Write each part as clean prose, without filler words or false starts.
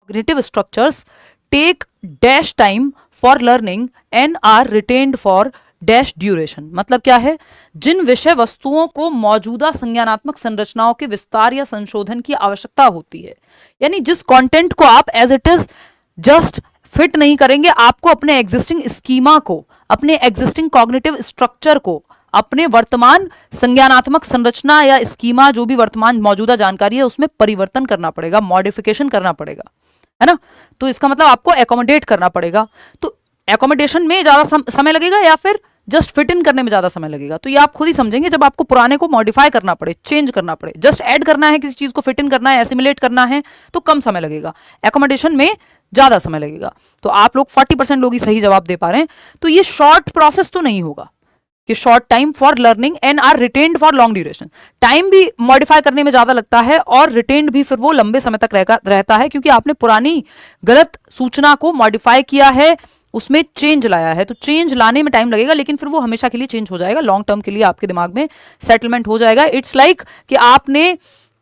cognitive structures take dash time for learning and are retained for dash duration। मतलब क्या है, जिन विषय वस्तुओं को मौजूदा संज्ञानात्मक संरचनाओं के विस्तार या संशोधन की आवश्यकता होती है, यानी जिस कंटेंट को आप as it is just fit नहीं करेंगे, आपको अपने एग्जिस्टिंग स्कीमा को, अपने एग्जिस्टिंग कॉग्निटिव स्ट्रक्चर को, अपने वर्तमान संज्ञानात्मक संरचना या स्कीमा जो भी वर्तमान मौजूदा जानकारी है उसमें परिवर्तन करना पड़ेगा, मॉडिफिकेशन करना पड़ेगा, है ना। तो इसका मतलब आपको एकोमोडेट करना पड़ेगा। तो एकोमोडेशन में ज्यादा समय लगेगा या फिर जस्ट फिट इन करने में ज्यादा समय लगेगा, तो ये आप खुद ही समझेंगे। जब आपको पुराने को मॉडिफाई करना पड़े, चेंज करना पड़े, जस्ट ऐड करना है, किसी चीज को फिट इन करना है, एसिमुलेट करना है, तो कम समय लगेगा। एकोमोडेशन में ज्यादा समय लगेगा। तो आप लोग 40% लोग ही सही जवाब दे पा रहे हैं। तो ये शॉर्ट प्रोसेस तो नहीं होगा कि short time for learning and are retained for long duration. Time भी मॉडिफाई करने में ज्यादा लगता है और रिटेन्ड भी फिर वो लंबे समय तक रहता है, क्योंकि आपने पुरानी गलत सूचना को मॉडिफाई किया है, उसमें चेंज लाया है। तो चेंज लाने में टाइम लगेगा, लेकिन फिर वो हमेशा के लिए चेंज हो जाएगा, लॉन्ग टर्म के लिए आपके दिमाग में सेटलमेंट हो जाएगा। इट्स लाइक कि आपने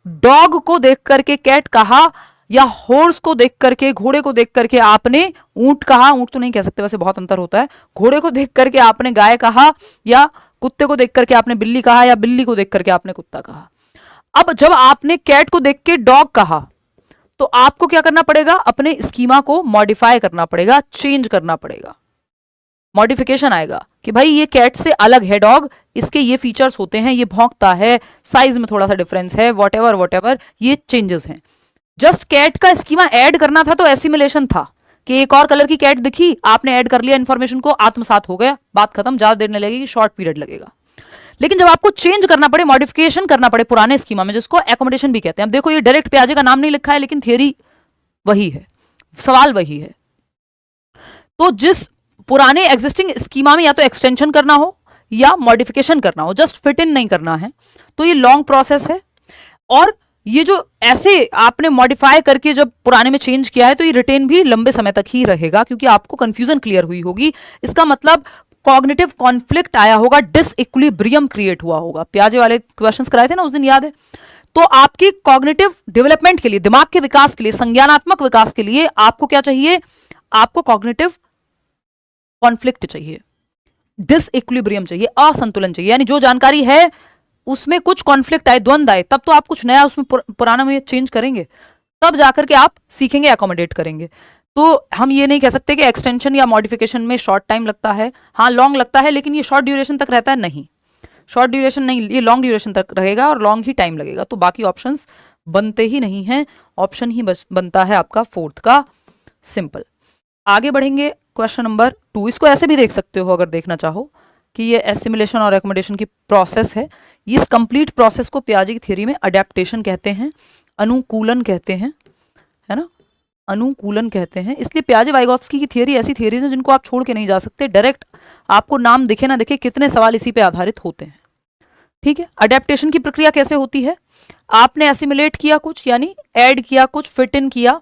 डॉग को देख करके कैट कहा, या हॉर्स को देख करके, घोड़े को देख करके आपने ऊंट कहा। ऊंट तो नहीं कह सकते, वैसे बहुत अंतर होता है। घोड़े को देख करके आपने गाय कहा, या कुत्ते को देख करके आपने बिल्ली कहा, या बिल्ली को देख करके आपने कुत्ता कहा। अब जब आपने कैट को देख के डॉग कहा, तो आपको क्या करना पड़ेगा, अपने स्कीमा को मॉडिफाई करना पड़ेगा, चेंज करना पड़ेगा। मॉडिफिकेशन आएगा कि भाई ये कैट से अलग है डॉग, इसके ये फीचर्स होते हैं, ये भौंकता है, साइज में थोड़ा सा डिफरेंस है, वॉटेवर ये चेंजेस हैं। जस्ट कैट का स्कीमा ऐड करना था तो एसिमिलेशन था कि एक और कलर की कैट दिखी, आपने ऐड कर लिया, इंफॉर्मेशन को आत्मसात हो गया, बात खत्म। ज्यादा देर नहीं लगेगी, शॉर्ट पीरियड लगेगा। लेकिन जब आपको चेंज करना पड़े, मॉडिफिकेशन करना पड़े पुराने स्कीमा में, जिसको एकोमोडेशन भी कहते हैं। अब देखो, ये डायरेक्ट प्याजे का नाम नहीं लिखा है, लेकिन थियरी वही है, सवाल वही है। तो जिस पुराने एग्जिस्टिंग स्कीमा में या तो एक्सटेंशन करना हो या मॉडिफिकेशन करना हो, जस्ट फिट इन नहीं करना है, तो ये लॉन्ग प्रोसेस है। और ये जो ऐसे आपने मॉडिफाई करके जब पुराने में चेंज किया है, तो ये रिटेन भी लंबे समय तक ही रहेगा, क्योंकि आपको कंफ्यूजन क्लियर हुई होगी। इसका मतलब कॉग्निटिव कॉन्फ्लिक्ट आया होगा, डिसइक्विलिब्रियम क्रिएट हुआ होगा। प्याजे वाले क्वेश्चंस कराए थे ना उस दिन, याद है। तो आपकी कॉग्निटिव डेवलपमेंट के लिए, दिमाग के विकास के लिए, संज्ञानात्मक विकास के लिए आपको क्या चाहिए, आपको कॉग्निटिव कॉन्फ्लिक्ट चाहिए, डिसइक्विलिब्रियम चाहिए, असंतुलन चाहिए। यानी जो जानकारी है उसमें कुछ कॉन्फ्लिक्ट आए, द्वंद आए, तब तो आप कुछ नया उसमें पुराना में चेंज करेंगे, तब जाकर के आप सीखेंगे, एकोमोडेट करेंगे। तो हम ये नहीं कह सकते कि एक्सटेंशन या मॉडिफिकेशन में शॉर्ट टाइम लगता है। हाँ, लॉन्ग लगता है, लेकिन ये शॉर्ट ड्यूरेशन तक रहता है, नहीं, शॉर्ट ड्यूरेशन नहीं, ये लॉन्ग ड्यूरेशन तक रहेगा और लॉन्ग ही टाइम लगेगा। तो बाकी ऑप्शंस बनते ही नहीं हैं, ऑप्शन ही बनता है आपका फोर्थ का, सिंपल। आगे बढ़ेंगे, क्वेश्चन नंबर 2। इसको ऐसे भी देख सकते हो अगर देखना चाहो कि ये एसिमिलेशन और एकोमोडेशन की प्रोसेस है। इस कंप्लीट प्रोसेस को पियाजे की थ्योरी में अडेप्टेशन कहते हैं, अनुकूलन कहते हैं, है ना, अनुकूलन कहते हैं। इसलिए पियाजे वाइगोत्स्की की थ्योरी ऐसी थ्योरीज हैं जिनको आप छोड़ के नहीं जा सकते। डायरेक्ट आपको नाम दिखे ना दिखे, कितने सवाल इसी पे आधारित होते हैं। ठीक है, अडेप्टेशन की प्रक्रिया कैसे होती है, आपने एसिमिलेट किया कुछ, यानी ऐड किया कुछ, फिट इन किया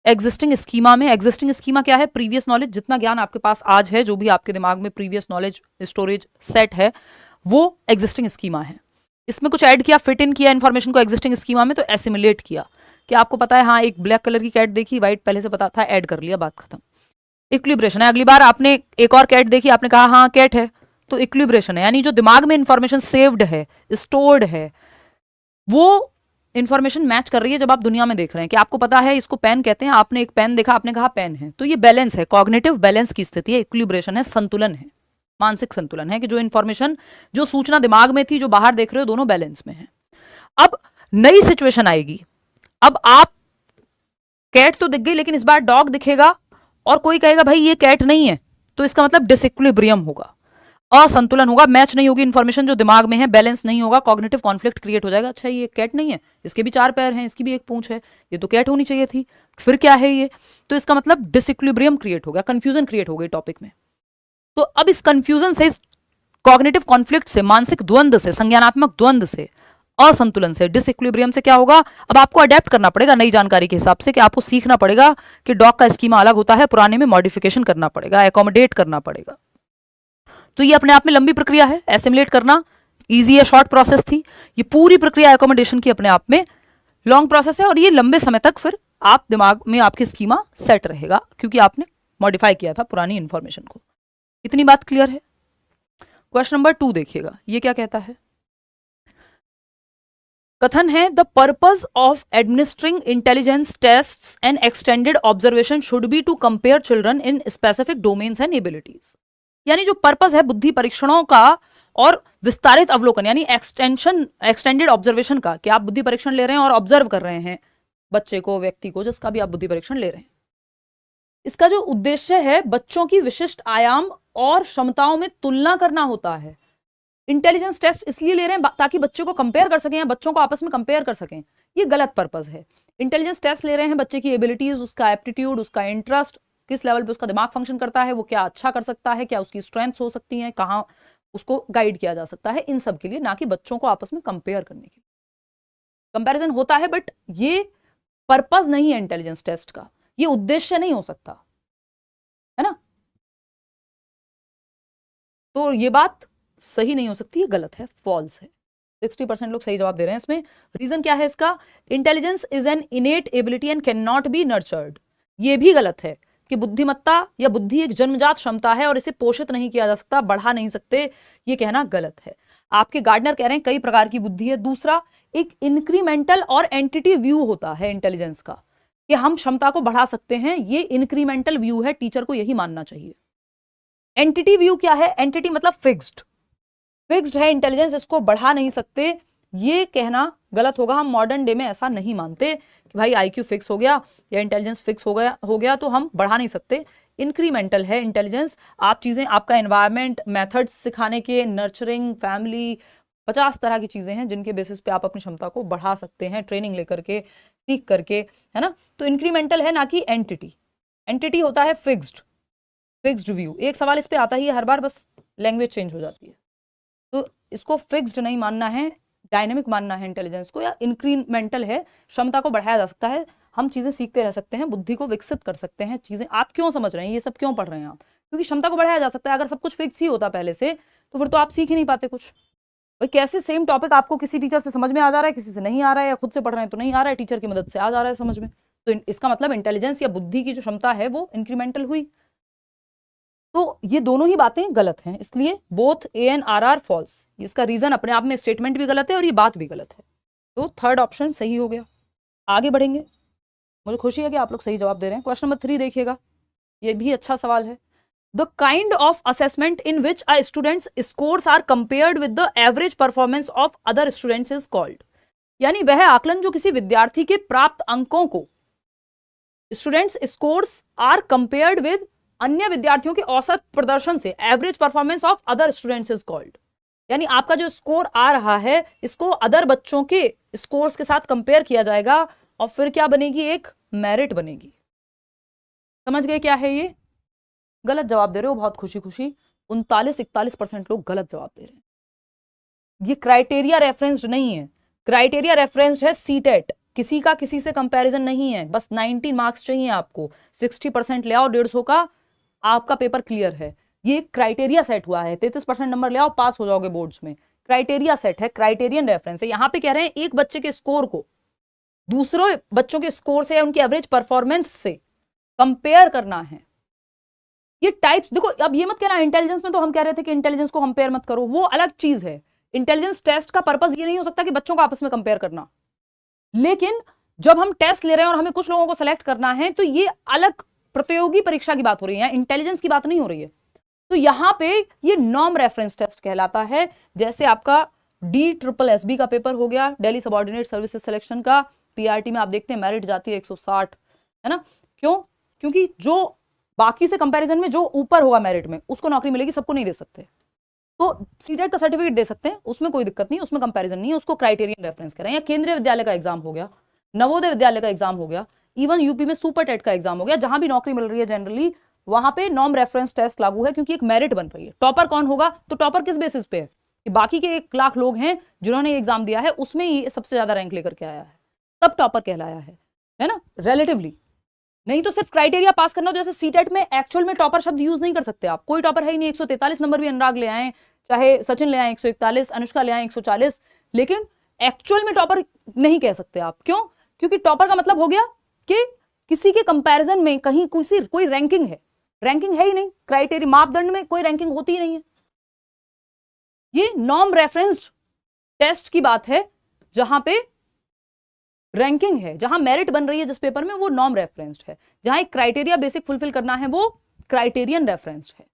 एग्जिस्टिंग स्कीमा में। एग्जिस्टिंग स्कीमा क्या है, प्रीवियस नॉलेज, जितना ज्ञान आपके पास आज है, जो भी आपके दिमाग में प्रीवियस नॉलेज स्टोरेज सेट है, वो एग्जिस्टिंग स्कीमा है। इसमें कुछ ऐड किया, फिट इन किया इन्फॉर्मेशन को एग्जिस्टिंग स्कीमा में, तो एसिमिलेट किया कि आपको पता है, हाँ एक ब्लैक कलर की कैट देखी, व्हाइट पहले से पता था, ऐड कर लिया, बात खत्म। इक्विलिब्रेशन है, अगली बार आपने एक और कैट देखी, आपने कहा हाँ कैट है, तो इक्विलिब्रेशन है, यानी जो दिमाग में इंफॉर्मेशन सेव्ड है, स्टोर्ड है, वो इंफॉर्मेशन मैच कर रही है जब आप दुनिया में देख रहे हैं। कि आपको पता है इसको पेन कहते हैं, आपने एक पेन देखा, आपने कहा पेन है, तो ये बैलेंस है, कॉग्निटिव बैलेंस की स्थिति है, इक्विलिब्रेशन है, संतुलन है, मानसिक संतुलन है कि जो इंफॉर्मेशन, जो सूचना दिमाग में थी, जो बाहर देख रहे हो, दोनों बैलेंस में है। अब नई सिचुएशन आएगी, अब आप कैट तो दिख गई, लेकिन इस बार डॉग दिखेगा और कोई कहेगा भाई ये कैट नहीं है, तो इसका मतलब डिसइक्विलिब्रियम होगा, असंतुलन होगा, मैच नहीं होगी इन्फॉर्मेशन जो दिमाग में है, बैलेंस नहीं होगा, कॉग्निटिव कॉन्फ्लिक्ट क्रिएट हो जाएगा। अच्छा ये कैट नहीं है, इसके भी 4 पैर हैं, इसकी भी एक पूंछ है, ये तो कैट होनी चाहिए थी, फिर क्या है ये, तो इसका मतलब डिसइक्विलिब्रियम क्रिएट हो गया, कंफ्यूजन क्रिएट हो गई टॉपिक में। तो अब इस कंफ्यूजन से, कॉग्निटिव कॉन्फ्लिक्ट से, मानसिक द्वंद से, संज्ञानात्मक द्वंद से, असंतुलन से, डिसइक्विलिब्रियम से क्या होगा, अब आपको अडेप्ट करना पड़ेगा नई जानकारी के हिसाब से, कि आपको सीखना पड़ेगा कि डॉग का स्कीमा अलग होता है, पुराने में मॉडिफिकेशन करना पड़ेगा, एकोमोडेट करना पड़ेगा। तो ये अपने आप में लंबी प्रक्रिया है, एसिमुलेट करना इजी है, शॉर्ट प्रोसेस थी। ये पूरी प्रक्रिया एकोमोडेशन की अपने आप में लॉन्ग प्रोसेस है और ये लंबे समय तक फिर आप दिमाग में आपकी स्कीमा सेट रहेगा क्योंकि आपने मॉडिफाई किया था पुरानी इंफॉर्मेशन को। इतनी बात क्लियर है। क्वेश्चन नंबर 2 देखिएगा, ये क्या कहता है। कथन है the purpose of administering intelligence tests and extended observation should be to compare children in specific domains and abilities. यानी जो पर्पज है बुद्धि परीक्षणों का और विस्तारित अवलोकन यानी एक्सटेंडेड ऑब्जर्वेशन का, कि आप बुद्धि परीक्षण ले रहे हैं और ऑब्जर्व कर रहे हैं बच्चे को, व्यक्ति को, जिसका भी आप बुद्धि परीक्षण ले रहे हैं, इसका जो उद्देश्य है बच्चों की विशिष्ट आयाम और क्षमताओं में तुलना करना होता है। इंटेलिजेंस टेस्ट इसलिए ले रहे हैं ताकि बच्चों को कंपेयर कर सकें या बच्चों को आपस में कंपेयर कर सकें, ये गलत पर्पज है। इंटेलिजेंस टेस्ट ले रहे हैं बच्चे की एबिलिटीज, उसका एप्टीट्यूड, उसका इंटरेस्ट, किस लेवल पे उसका दिमाग फंक्शन करता है, वो क्या अच्छा कर सकता है, क्या उसकी स्ट्रेंथ्स हो सकती हैं, कहाँ उसको गाइड किया जा सकता है, इन सब के लिए, ना कि बच्चों को आपस में कंपेयर करने के लिए। कंपैरिजन होता है बट ये पर्पज नहीं है इंटेलिजेंस टेस्ट का, ये उद्देश्य नहीं हो सकता है ना। तो ये बात सही नहीं हो सकती, ये गलत है, फॉल्स है। 60% लोग सही जवाब दे रहे हैं इसमें। रीजन क्या है इसका, intelligence is an इनेट ability and can not be nurtured. ये भी गलत है कि बुद्धिमत्ता या बुद्धि एक जन्मजात क्षमता है और इसे पोषित नहीं किया जा सकता, बढ़ा नहीं सकते, ये कहना गलत है। आपके गार्डनर कह रहे हैं कई प्रकार की बुद्धि है। दूसरा, एक इंक्रीमेंटल और एंटिटी व्यू होता है इंटेलिजेंस का, कि हम क्षमता को बढ़ा सकते हैं, ये इंक्रीमेंटल व्यू है, टीचर को यही मानना चाहिए। एंटिटी व्यू क्या है, एंटिटी मतलब फिक्स्ड है इंटेलिजेंस, इसको बढ़ा नहीं सकते, ये कहना गलत होगा। हम मॉडर्न डे में ऐसा नहीं मानते कि भाई आईक्यू फिक्स हो गया या इंटेलिजेंस फिक्स हो गया तो हम बढ़ा नहीं सकते। इंक्रीमेंटल है इंटेलिजेंस, आप चीजें, आपका एनवायरनमेंट, मेथड्स सिखाने के, नर्चरिंग, फैमिली, 50 तरह की चीजें हैं जिनके बेसिस पे आप अपनी क्षमता को बढ़ा सकते हैं, ट्रेनिंग लेकर के, सीख करके, है ना। तो इंक्रीमेंटल है, ना कि एंटिटी। एंटिटी होता है फिक्स्ड व्यू। एक सवाल इस पे आता ही है हर बार, बस लैंग्वेज चेंज हो जाती है। तो इसको फिक्स्ड नहीं मानना है, डायनेमिक मानना है इंटेलिजेंस को, या इंक्रीमेंटल है, क्षमता को बढ़ाया जा सकता है, हम चीजें सीखते रह सकते हैं, बुद्धि को विकसित कर सकते हैं। चीजें आप क्यों समझ रहे हैं, ये सब क्यों पढ़ रहे हैं आप, क्योंकि क्षमता को बढ़ाया जा सकता है। अगर सब कुछ फिक्स ही होता पहले से तो फिर तो आप सीख ही नहीं पाते कुछ। भाई कैसे सेम टॉपिक आपको किसी टीचर से समझ में आ जा रहा है, किसी से नहीं आ रहा है, या खुद से पढ़ रहे हैं तो नहीं आ रहा है, टीचर की मदद से आ जा रहा है समझ में, तो इसका मतलब इंटेलिजेंस या बुद्धि की जो क्षमता है वो इंक्रीमेंटल हुई। तो ये दोनों ही बातें गलत हैं, इसलिए both A and R false. इसका रीजन अपने आप में स्टेटमेंट भी गलत है और ये बात भी गलत है। तो थर्ड ऑप्शन सही हो गया। आगे बढ़ेंगे, मुझे खुशी है कि आप लोग सही जवाब दे रहे हैं। क्वेश्चन नंबर 3 देखिएगा, ये भी अच्छा सवाल है। The kind of assessment in which a students scores are compared with the average performance of other students is called. यानी वह आकलन जो किसी विद्यार्थी के प्राप्त अंकों को, students scores are compared with अन्य विद्यार्थियों के औसत प्रदर्शन से, average performance of other students is called. यानी आपका जो स्कोर आ रहा है इसको अदर बच्चों के स्कोर्स के साथ कंपेयर किया जाएगा और फिर क्या बनेगी, एक मेरिट बनेगी। समझ गए क्या है ये? गलत जवाब दे रहे हो बहुत खुशी खुशी, 39-41% लोग गलत जवाब दे रहे हैं। ये क्राइटेरिया रेफरेंस्ड नहीं है, क्राइटेरिया रेफरेंस्ड है सीटेट। किसी का किसी से कंपैरिजन नहीं है, बस 90 मार्क्स चाहिए आपको, 60% ले आओ 150 का, आपका पेपर क्लियर है। ये क्राइटेरिया सेट हुआ है, 33% नंबर ले आओ, पास हो जाओगे बोर्ड्स में। क्राइटेरिया सेट है, क्राइटेरियन रेफरेंस है। यहाँ पे कह रहे हैं एक बच्चे के स्कोर को दूसरों बच्चों के स्कोर से या उनकी एवरेज परफॉर्मेंस से कंपेयर करना है। ये टाइप्स देखो, अब ये मत कहना इंटेलिजेंस में तो हम कह रहे थे कि इंटेलिजेंस को कंपेयर मत करो, वो अलग चीज है। इंटेलिजेंस टेस्ट का पर्पस ये नहीं हो सकता कि बच्चों को आपस में कंपेयर करना, लेकिन जब हम टेस्ट ले रहे हैं और हमें कुछ लोगों को सेलेक्ट करना है तो ये अलग प्रतियोगी परीक्षा की बात हो रही है, इंटेलिजेंस की बात नहीं हो रही है। तो यहां पे ये नॉर्म रेफरेंस टेस्ट कहलाता है। जैसे आपका DSSB का पेपर हो गया, दिल्ली सबऑर्डिनेट सर्विसेज सिलेक्शन का, PRT में आप देखते हैं मेरिट जाती है 160, है ना। क्यों? क्योंकि जो बाकी से कंपैरिजन में जो ऊपर होगा मेरिट में उसको नौकरी मिलेगी, सबको नहीं दे सकते। तो सीटेट का सर्टिफिकेट दे सकते हैं, उसमें कोई दिक्कत नहीं, उसमें कंपैरिजन नहीं है, उसको क्राइटेरियन रेफरेंस कह रहे हैं। या केंद्रीय विद्यालय का एग्जाम हो गया, नवोदय विद्यालय का एग्जाम हो गया, इवन यूपी में सुपर टेट का एग्जाम हो गया, जहां भी नौकरी मिल रही है जनरली वहां पे नॉर्म रेफरेंस टेस्ट लागू है, क्योंकि एक मेरिट बन रही है। टॉपर कौन होगा, तो टॉपर किस बेसिस पे है कि बाकी के 1 लाख लोग हैं जिन्होंने एग्जाम दिया है, उसमें ही सबसे ज्यादा रैंक लेकर के आया है, तब टॉपर कहलाया है ना, रिलेटिवली। नहीं तो सिर्फ क्राइटेरिया पास करना हो, जैसे सीटेट में एक्चुअल में टॉपर शब्द यूज नहीं कर सकते आप, कोई टॉपर है ही नहीं। 143 नंबर भी अनुराग ले आए, चाहे सचिन ले आए 141, अनुष्का ले आए 140, लेकिन एक्चुअल में टॉपर नहीं कह सकते आप। क्यों? क्योंकि टॉपर का मतलब हो गया कि किसी के कंपैरिजन में कहीं कोई रैंकिंग है, रैंकिंग है ही नहीं, क्राइटेरिया मापदंड में कोई रैंकिंग होती ही नहीं है। ये नॉर्म रेफरेंस्ड टेस्ट की बात है, जहां पे रैंकिंग है, जहां मेरिट बन रही है जिस पेपर में, वो नॉर्म रेफरेंस्ड है। जहां एक क्राइटेरिया बेसिक फुलफिल करना है वो क्राइटेरियन रेफरेंस्ड है।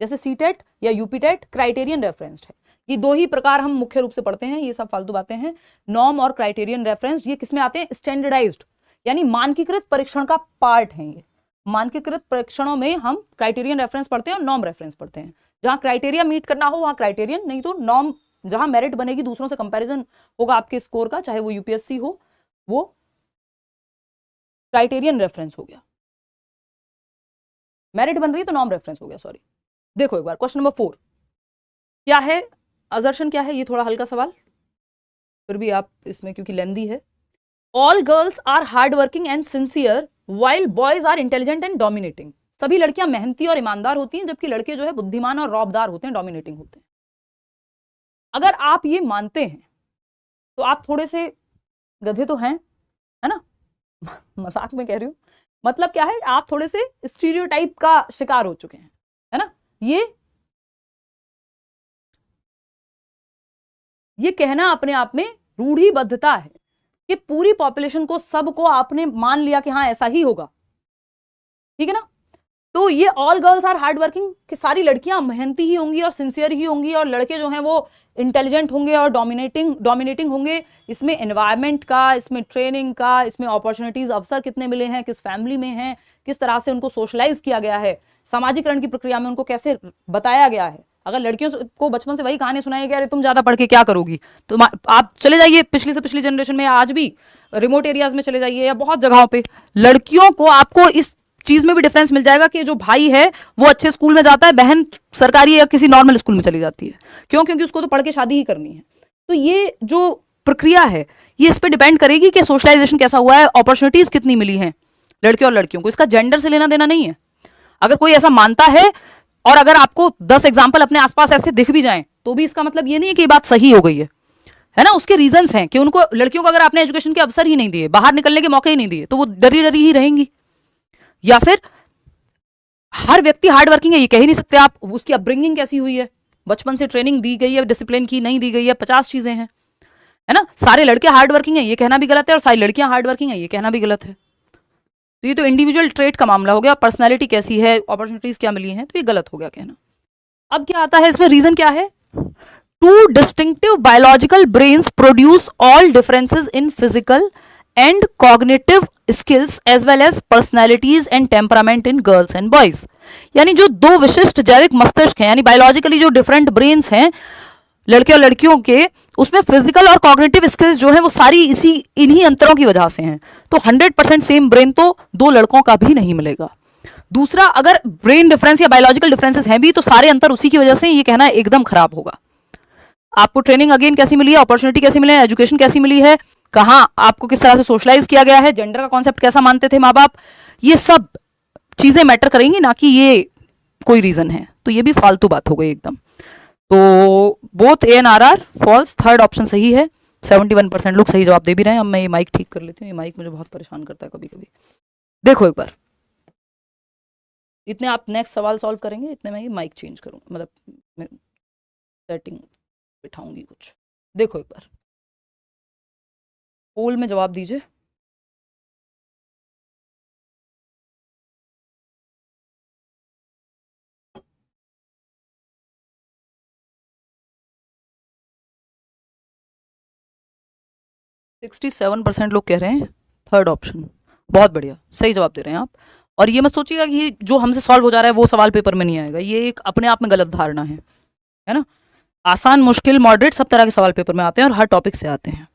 जैसे सीटेट या यूपीटेट क्राइटेरियन रेफरेंस्ड है। ये दो ही प्रकार हम मुख्य रूप से पढ़ते हैं, ये सब फालतू बातें हैं। नॉर्म और क्राइटेरियन रेफरेंस्ड ये किसमें आते हैं? स्टैंडर्डाइज्ड, यानी मानकीकृत परीक्षण का पार्ट है। ये मानकीकृत परीक्षणों में हम क्राइटेरियन रेफरेंस पढ़ते हैं और नॉर्म रेफरेंस पढ़ते हैं। जहां क्राइटेरिया मीट करना हो वहां क्राइटेरियन, नहीं तो नॉर्म। जहां मेरिट बनेगी, दूसरों से कंपैरिजन होगा आपके स्कोर का, चाहे वो यूपीएससी हो, वो क्राइटेरियन रेफरेंस हो गया। मेरिट बन रही है तो नॉर्म रेफरेंस हो गया, सॉरी। देखो एक बार क्वेश्चन नंबर 4 क्या है, असर्शन क्या है, ये थोड़ा हल्का सवाल, फिर भी आप इसमें क्योंकि लेंदी है। All girls are hard working and sincere while boys are intelligent and dominating. सभी लड़कियां मेहनती और ईमानदार होती हैं, जबकि लड़के जो है बुद्धिमान और रौबदार होते हैं, डोमिनेटिंग होते हैं। अगर आप ये मानते हैं तो आप थोड़े से गधे तो हैं, है ना? मजाक में कह रही हूं। मतलब क्या है, आप थोड़े से स्टीरियोटाइप का शिकार हो चुके हैं, है ना? ये कहना अपने आप में रूढ़िबद्धता है कि पूरी पॉपुलेशन को, सबको आपने मान लिया कि हाँ ऐसा ही होगा, ठीक है ना? तो ये all girls are hard working, कि सारी लड़कियां मेहनती ही होंगी और सिंसियर ही होंगी, और लड़के जो हैं वो इंटेलिजेंट होंगे और डोमिनेटिंग होंगे। इसमें एनवायरमेंट का, इसमें ट्रेनिंग का, इसमें अपॉर्चुनिटीज, अवसर कितने मिले हैं, किस फैमिली में हैं, किस तरह से उनको सोशलाइज किया गया है, सामाजिकरण की प्रक्रिया में उनको कैसे बताया गया है। अगर लड़कियों को बचपन से वही कहानी सुनाई गया, अरे तुम ज्यादा पढ़ के क्या करोगी, तो आप चले जाइए पिछली से पिछली जनरेशन में, आज भी रिमोट एरियाज में चले जाइए या बहुत जगहों पे, लड़कियों को आपको इस चीज में भी डिफरेंस मिल जाएगा कि जो भाई है वो अच्छे स्कूल में जाता है, बहन सरकारी या किसी नॉर्मल स्कूल में चली जाती है। क्यों? क्योंकि उसको तो पढ़ के शादी ही करनी है। तो ये जो प्रक्रिया है, ये इस पर डिपेंड करेगी कि सोशलाइजेशन कैसा हुआ है, अपॉर्चुनिटीज कितनी मिली हैं लड़के और लड़कियों को। इसका जेंडर से लेना देना नहीं है। अगर कोई ऐसा मानता है, और अगर आपको 10 एग्जाम्पल अपने आसपास ऐसे दिख भी जाएं, तो भी इसका मतलब ये नहीं है कि ये बात सही हो गई है ना? उसके रीजंस हैं कि उनको, लड़कियों को अगर आपने एजुकेशन के अवसर ही नहीं दिए, बाहर निकलने के मौके ही नहीं दिए, तो वो डरी डरी ही रहेंगी। या फिर हर व्यक्ति हार्ड वर्किंग है ये कह ही नहीं सकते आप, उसकी अपब्रिंगिंग कैसी हुई है, बचपन से ट्रेनिंग दी गई है, डिसिप्लिन की नहीं दी गई है, 50 चीजें हैं, है ना? सारे लड़के हार्ड वर्किंग है ये कहना भी गलत है, और सारी लड़कियां हार्ड वर्किंग है ये कहना भी गलत है। तो ये तो इंडिविजुअल ट्रेट का मामला हो गया, पर्सनैलिटी कैसी है, अपॉर्चुनिटीज क्या मिली हैं, तो ये गलत हो गया कहना। अब क्या आता है इसमें, रीजन क्या है? Two distinctive biological brains produce all differences in physical and cognitive skills as well as personalities and temperament in girls and boys. यानी जो दो विशिष्ट जैविक मस्तिष्क हैं, यानी बायोलॉजिकली जो डिफरेंट ब्रेन्स हैं लड़के और लड़कियों के, उसमें फिजिकल और कॉग्निटिव स्किल्स जो है वो सारी इन्हीं अंतरों की वजह से हैं। तो 100% सेम ब्रेन तो दो लड़कों का भी नहीं मिलेगा। दूसरा, अगर ब्रेन डिफरेंस या बायोलॉजिकल डिफरेंसेस हैं भी, तो सारे अंतर उसी की वजह से, ये कहना एकदम खराब होगा। आपको ट्रेनिंग अगेन कैसी मिली है, अपॉर्चुनिटी कैसी मिली है, एजुकेशन कैसी मिली है, कहाँ आपको किस तरह से सोशलाइज किया गया है, जेंडर का कॉन्सेप्ट कैसा मानते थे माँ बाप, ये सब चीजें मैटर करेंगी, ना कि ये कोई रीजन है। तो ये भी फालतू बात हो गई एकदम। तो both A and R false, third option सही है। 71% लोग सही जवाब दे भी रहे हैं। अब मैं ये माइक ठीक कर लेती हूँ, ये माइक मुझे बहुत परेशान करता है कभी कभी। देखो एक बार, इतने आप नेक्स्ट सवाल सॉल्व करेंगे, इतने मैं ये माइक चेंज करूँगा, मतलब सेटिंग बिठाऊंगी कुछ। देखो एक बार पोल में जवाब दीजिए। सिक्सटी 7% लोग कह रहे हैं थर्ड ऑप्शन। बहुत बढ़िया, सही जवाब दे रहे हैं आप। और ये मत सोचिएगा कि जो हमसे सॉल्व हो जा रहा है वो सवाल पेपर में नहीं आएगा, ये एक अपने आप में गलत धारणा है ना? आसान, मुश्किल, मॉडरेट सब तरह के सवाल पेपर में आते हैं और हर टॉपिक से आते हैं।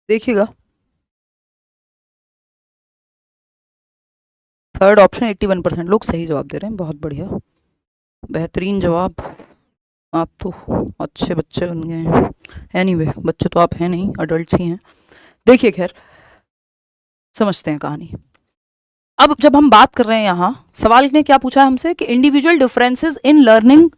देखिएगा, थर्ड ऑप्शन 81% लोग सही जवाब दे रहे हैं, बहुत बढ़िया, बेहतरीन जवाब। आप तो अच्छे बच्चे बन गए हैं। एनीवे बच्चे तो आप हैं नहीं, अडल्ट ही हैं। देखिए खैर, समझते हैं कहानी। अब जब हम बात कर रहे हैं यहाँ, सवाल ने क्या पूछा हमसे कि individual differences in learning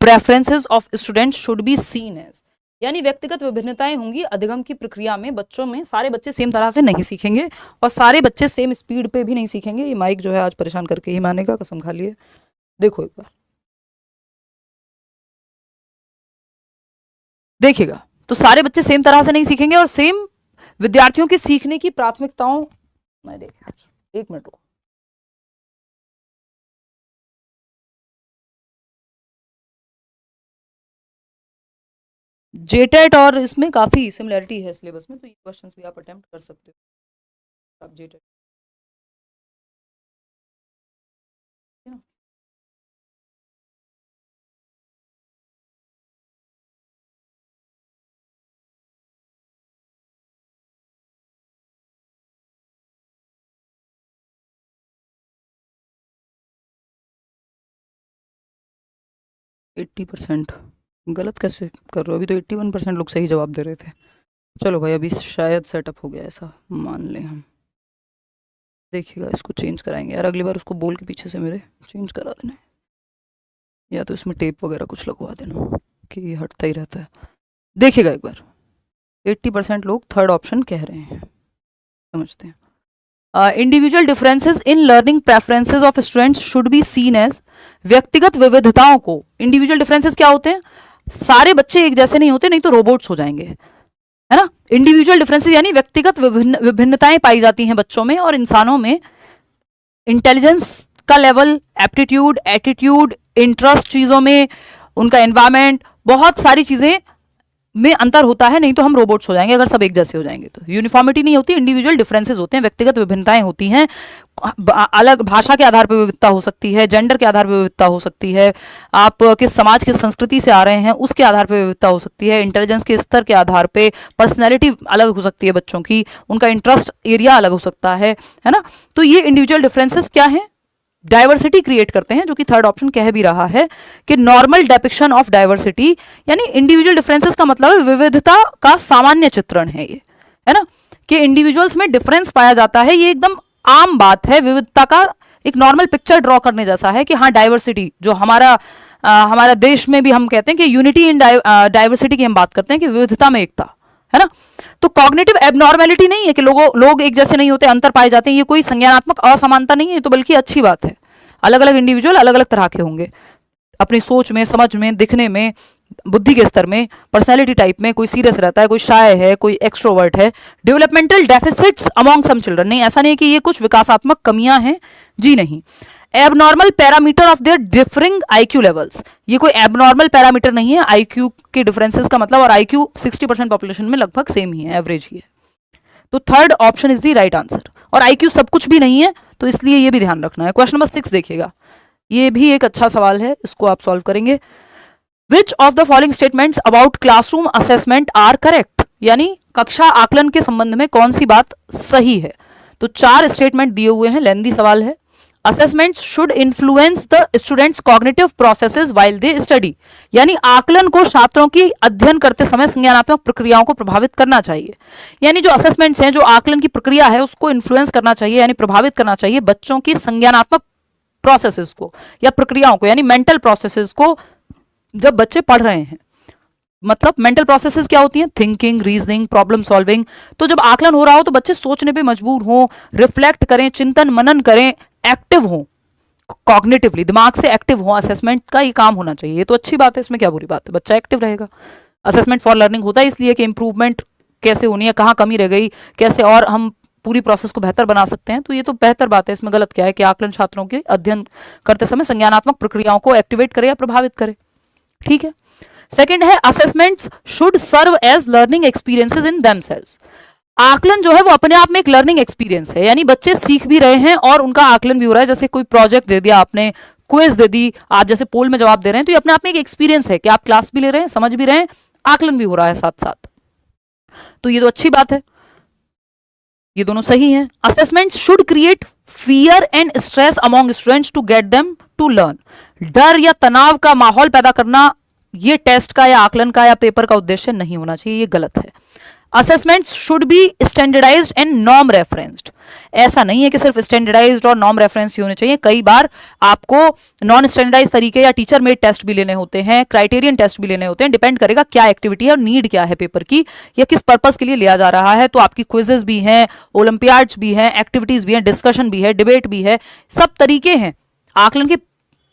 preferences of students should be seen as, यानी व्यक्तिगत विभिन्नताएं होंगी अधिगम की प्रक्रिया में। बच्चों में सारे बच्चे सेम तरह से नहीं सीखेंगे और सारे बच्चे सेम स्पीड पे भी नहीं सीखेंगे। ये माइक जो है आज परेशान करके ही मानेगा, कसम खा लिए। देखो एक बार देखिएगा, तो सारे बच्चे सेम तरह से नहीं सीखेंगे और सेम विद्यार्थियों की सीखने की प्राथमिकताओं, मैं देखिए एक मिनट रुको। जेटेट और इसमें काफी सिमिलरिटी है सिलेबस में, तो ये क्वेश्चंस भी आप अटेम्प्ट कर सकते हो। आप जेटेट 80% गलत कैसे कर रहे हो? अभी तो 81% लोग सही जवाब दे रहे थे। चलो भाई, अभी शायद सेटअप हो गया, ऐसा मान लें हम। देखिएगा, इसको चेंज कराएंगे यार, अगली बार उसको बोल के पीछे से मेरे चेंज करा देना, या तो इसमें टेप वगैरह कुछ लगवा देना कि ये हटता ही रहता है। देखिएगा एक बार, 80% लोग थर्ड ऑप्शन कह रहे हैं। समझते हैं। Individual differences in learning preferences of students should be seen as, व्यक्तिगत विविधताओं को, इंडिविजुअल डिफरेंसेस क्या होते हैं? सारे बच्चे एक जैसे नहीं होते, नहीं तो रोबोट्स हो जाएंगे, है ना। इंडिविजुअल डिफरेंसेस यानी व्यक्तिगत विभिन्नताएं पाई जाती हैं बच्चों में और इंसानों में। इंटेलिजेंस का लेवल, एप्टीट्यूड, एटीट्यूड, इंटरेस्ट चीजों में, उनका एनवायरमेंट, बहुत सारी चीजें में अंतर होता है, नहीं तो हम रोबोट्स हो जाएंगे अगर सब एक जैसे हो जाएंगे तो। यूनिफॉर्मिटी नहीं होती, इंडिविजुअल डिफरेंसेस होते हैं, व्यक्तिगत विभिन्नताएं होती हैं। अलग भाषा के आधार पर विविधता हो सकती है, जेंडर के आधार पर विविधता हो सकती है, आप किस समाज किस संस्कृति से आ रहे हैं उसके आधार पर विविधता हो सकती है, इंटेलिजेंस के स्तर के आधार पर पर्सनैलिटी अलग हो सकती है बच्चों की, उनका इंटरेस्ट एरिया अलग हो सकता है ना। तो ये इंडिविजुअल डिफरेंसेस क्या है? डाइवर्सिटी क्रिएट करते हैं, जो कि थर्ड ऑप्शन कह भी रहा है कि नॉर्मल डेपिक्शन ऑफ डाइवर्सिटी, यानी इंडिविजुअल डिफरेंसेस का मतलब है विविधता का सामान्य चित्रण है ये, है ना, कि इंडिविजुअल्स में डिफरेंस पाया जाता है। ये एकदम आम बात है, विविधता का एक नॉर्मल पिक्चर ड्रॉ करने जैसा है कि हाँ डाइवर्सिटी जो हमारा देश में भी हम कहते हैं कि यूनिटी इन डाइवर्सिटी की हम बात करते हैं कि विविधता में एकता, है ना। तो कॉग्निटिव एबनॉर्मेलिटी नहीं है कि लोग एक जैसे नहीं होते, अंतर पाए जाते हैं, ये कोई संज्ञानात्मक असमानता नहीं है, तो बल्कि अच्छी बात है। अलग अलग इंडिविजुअल अलग अलग तरह के होंगे, अपनी सोच में, समझ में, दिखने में, बुद्धि के स्तर में, पर्सनैलिटी टाइप में, कोई सीरियस रहता है, कोई शाय है, कोई एक्सट्रोवर्ट है। Developmental deficits among some children, नहीं ऐसा नहीं है कि ये कुछ विकासात्मक कमियां हैं, जी नहीं। Abnormal parameter of their differing IQ levels, ये कोई एबनॉर्मल पैरामीटर नहीं है आईक्यू के डिफरेंसेस का मतलब, और आईक्यू 60% पॉपुलेशन में लगभग सेम ही है, एवरेज ही है। तो third option is the right answer. और आईक्यू सब कुछ भी नहीं है, तो इसलिए ये भी ध्यान रखना है। क्वेश्चन नंबर 6 देखिएगा, ये भी एक अच्छा सवाल है, इसको आप सॉल्व करेंगे। Which of the following statements about classroom assessment are correct, यानी कक्षा आकलन के संबंध में कौन सी बात सही है। तो 4 स्टेटमेंट दिए हुए हैं, लेंदी सवाल है। Assessment should influence the students cognitive processes while they study, यानी आकलन को छात्रों की अध्ययन करते समय संज्ञानात्मक प्रक्रियाओं को प्रभावित करना चाहिए। यानी जो असेसमेंट्स हैं, जो आकलन की प्रक्रिया है, उसको इन्फ्लुएंस करना चाहिए, यानी प्रभावित करना चाहिए बच्चों की संज्ञानात्मक प्रोसेसेस को या प्रक्रियाओं को, यानी मेंटल प्रोसेसेस को जब बच्चे पढ़ रहे हैं। मतलब मेंटल प्रोसेसेस क्या होती हैं? Thinking, reasoning, problem solving. तो जब आकलन हो रहा हो तो बच्चे सोचने पे मजबूर हों, रिफ्लेक्ट करें, चिंतन मनन करें, एक्टिव हों, कॉग्निटिवली दिमाग से एक्टिव हों। असेसमेंट का ये काम होना चाहिए, ये तो अच्छी बात है, इसमें क्या बुरी बात है, बच्चा एक्टिव रहेगा। असेसमेंट फॉर लर्निंग होता है इसलिए कि इंप्रूवमेंट कैसे होनी है, कहाँ कमी रह गई, कैसे और हम पूरी प्रोसेस को बेहतर बना सकते हैं, तो ये तो बेहतर बात है। इसमें गलत क्या है कि आकलन छात्रों के अध्ययन करते समय संज्ञानात्मक प्रक्रियाओं को एक्टिवेट करे या प्रभावित करे। ठीक है। सेकंड है assessments should serve as learning experiences in themselves. आकलन जो है वो अपने आप में एक लर्निंग एक्सपीरियंस है, यानी बच्चे सीख भी रहे हैं और उनका आकलन भी हो रहा है। जैसे कोई प्रोजेक्ट दे दिया आपने, क्विज दे दी, आप जैसे पोल में जवाब दे रहे हैं, तो ये अपने आप में एक एक्सपीरियंस है कि आप क्लास भी ले रहे हैं, समझ भी रहे हैं, आकलन भी हो रहा है साथ साथ, तो ये तो अच्छी बात है। ये दोनों सही हैं। Assessment should create fear and stress among students to get them to learn. डर या तनाव का माहौल पैदा करना ये टेस्ट का या आकलन का या पेपर का उद्देश्य नहीं होना चाहिए, ये गलत है। Assessments should be standardised and norm referenced. ऐसा नहीं है कि सिर्फ स्टैंडर्डाइज्ड और नॉर्म रेफरेंस ही होने चाहिए, कई बार आपको नॉन स्टैंडर्डाइज तरीके या टीचर मेड टेस्ट भी लेने होते हैं, क्राइटेरियन टेस्ट भी लेने होते हैं। डिपेंड करेगा क्या एक्टिविटी है और नीड क्या है पेपर की, या किस पर्पस के लिए लिया जा रहा है। तो आपकी क्विजेस भी हैं, ओलंपियाड्स भी हैं, एक्टिविटीज भी हैं, डिस्कशन भी है, डिबेट भी है, सब तरीके हैं। आकलन के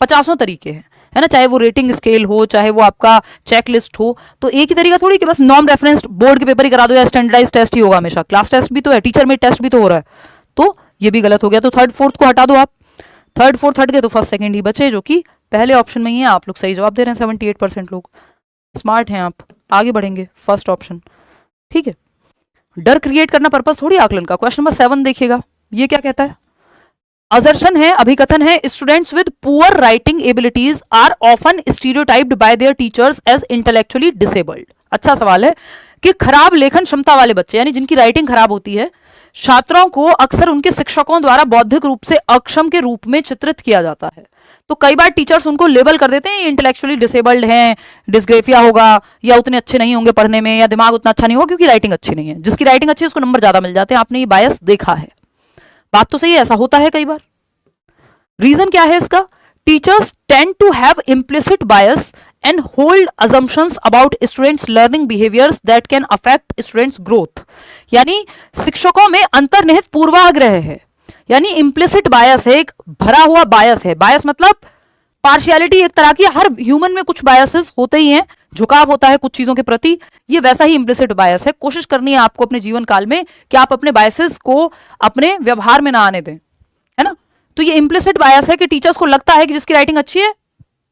50 तरीके हैं, है ना, चाहे वो रेटिंग स्केल हो, चाहे वो आपका चेकलिस्ट हो। तो एक ही तरीका थोड़ी कि बस नॉर्म रेफरेंस बोर्ड के पेपर ही करा दो या स्टैंडर्डाइज टेस्ट ही होगा हमेशा। क्लास टेस्ट भी तो है, टीचर में टेस्ट भी तो हो रहा है, तो ये भी गलत हो गया। तो थर्ड फोर्थ को हटा दो आप, थर्ड फोर्थ हट गए तो फर्स्ट सेकंड ही बचे, जो कि पहले ऑप्शन में ही है। आप लोग सही जवाब दे रहे हैं, 78% लोग स्मार्ट हैं, आप आगे बढ़ेंगे, फर्स्ट ऑप्शन ठीक है। डर क्रिएट करना पर्पस थोड़ी आकलन का। क्वेश्चन नंबर 7 देखिएगा, ये क्या कहता है। असर्शन है, अभिकथन है, students with poor writing abilities are often stereotyped by their teachers as intellectually disabled. अच्छा सवाल है कि खराब लेखन क्षमता वाले बच्चे, यानी जिनकी राइटिंग खराब होती है, छात्रों को अक्सर उनके शिक्षकों द्वारा बौद्धिक रूप से अक्षम के रूप में चित्रित किया जाता है। तो कई बार टीचर्स उनको लेबल कर देते हैं, इंटेलेक्चुअली डिसेबल्ड हैं, डिस्ग्रेफिया होगा, या उतने अच्छे नहीं होंगे पढ़ने में, या दिमाग उतना अच्छा नहीं होगा क्योंकि राइटिंग अच्छी नहीं है। जिसकी राइटिंग अच्छी है उसको नंबर ज्यादा मिल जाते हैं। आपने ये बायस देखा है, बात तो सही है, ऐसा होता है कई बार। रीजन क्या है इसका। Teachers tend to have implicit bias and hold assumptions about students learning behaviours that can affect students growth. यानी शिक्षकों में अंतर्निहित पूर्वाग्रह है, यानी इम्प्लिसिट बायस है, एक भरा हुआ बायस है। बायस मतलब पार्शियलिटी एक तरह की, हर ह्यूमन में कुछ बायसेस होते ही हैं, झुकाव होता है कुछ चीजों के प्रति, ये वैसा ही इम्प्लिसिट बायस है। कोशिश करनी है आपको अपने जीवन काल में कि आप अपने बायसेस को अपने व्यवहार में ना आने दें, है ना। तो ये इम्प्लिसिट बायस है कि टीचर्स को लगता है कि जिसकी राइटिंग अच्छी है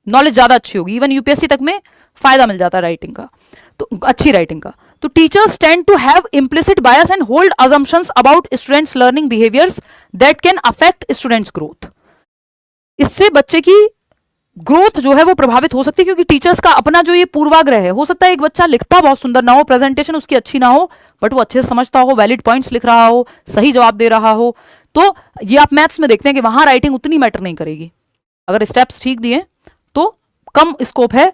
नॉलेज ज्यादा अच्छी होगी, इवन यूपीएससी तक में फायदा मिल जाता है राइटिंग का, तो अच्छी राइटिंग का। तो teachers tend to have implicit bias and hold assumptions about students learning behaviours that can affect students growth. इससे बच्चे की ग्रोथ जो है वो प्रभावित हो सकती है, क्योंकि टीचर्स का अपना जो ये पूर्वाग्रह है, हो सकता है एक बच्चा लिखता बहुत सुंदर ना हो, प्रेजेंटेशन उसकी अच्छी ना हो, बट वो अच्छे से समझता हो, वैलिड पॉइंट्स लिख रहा हो, सही जवाब दे रहा हो। तो ये आप मैथ्स में देखते हैं कि वहां राइटिंग उतनी मैटर नहीं करेगी, अगर स्टेप्स ठीक दिए तो कम स्कोप है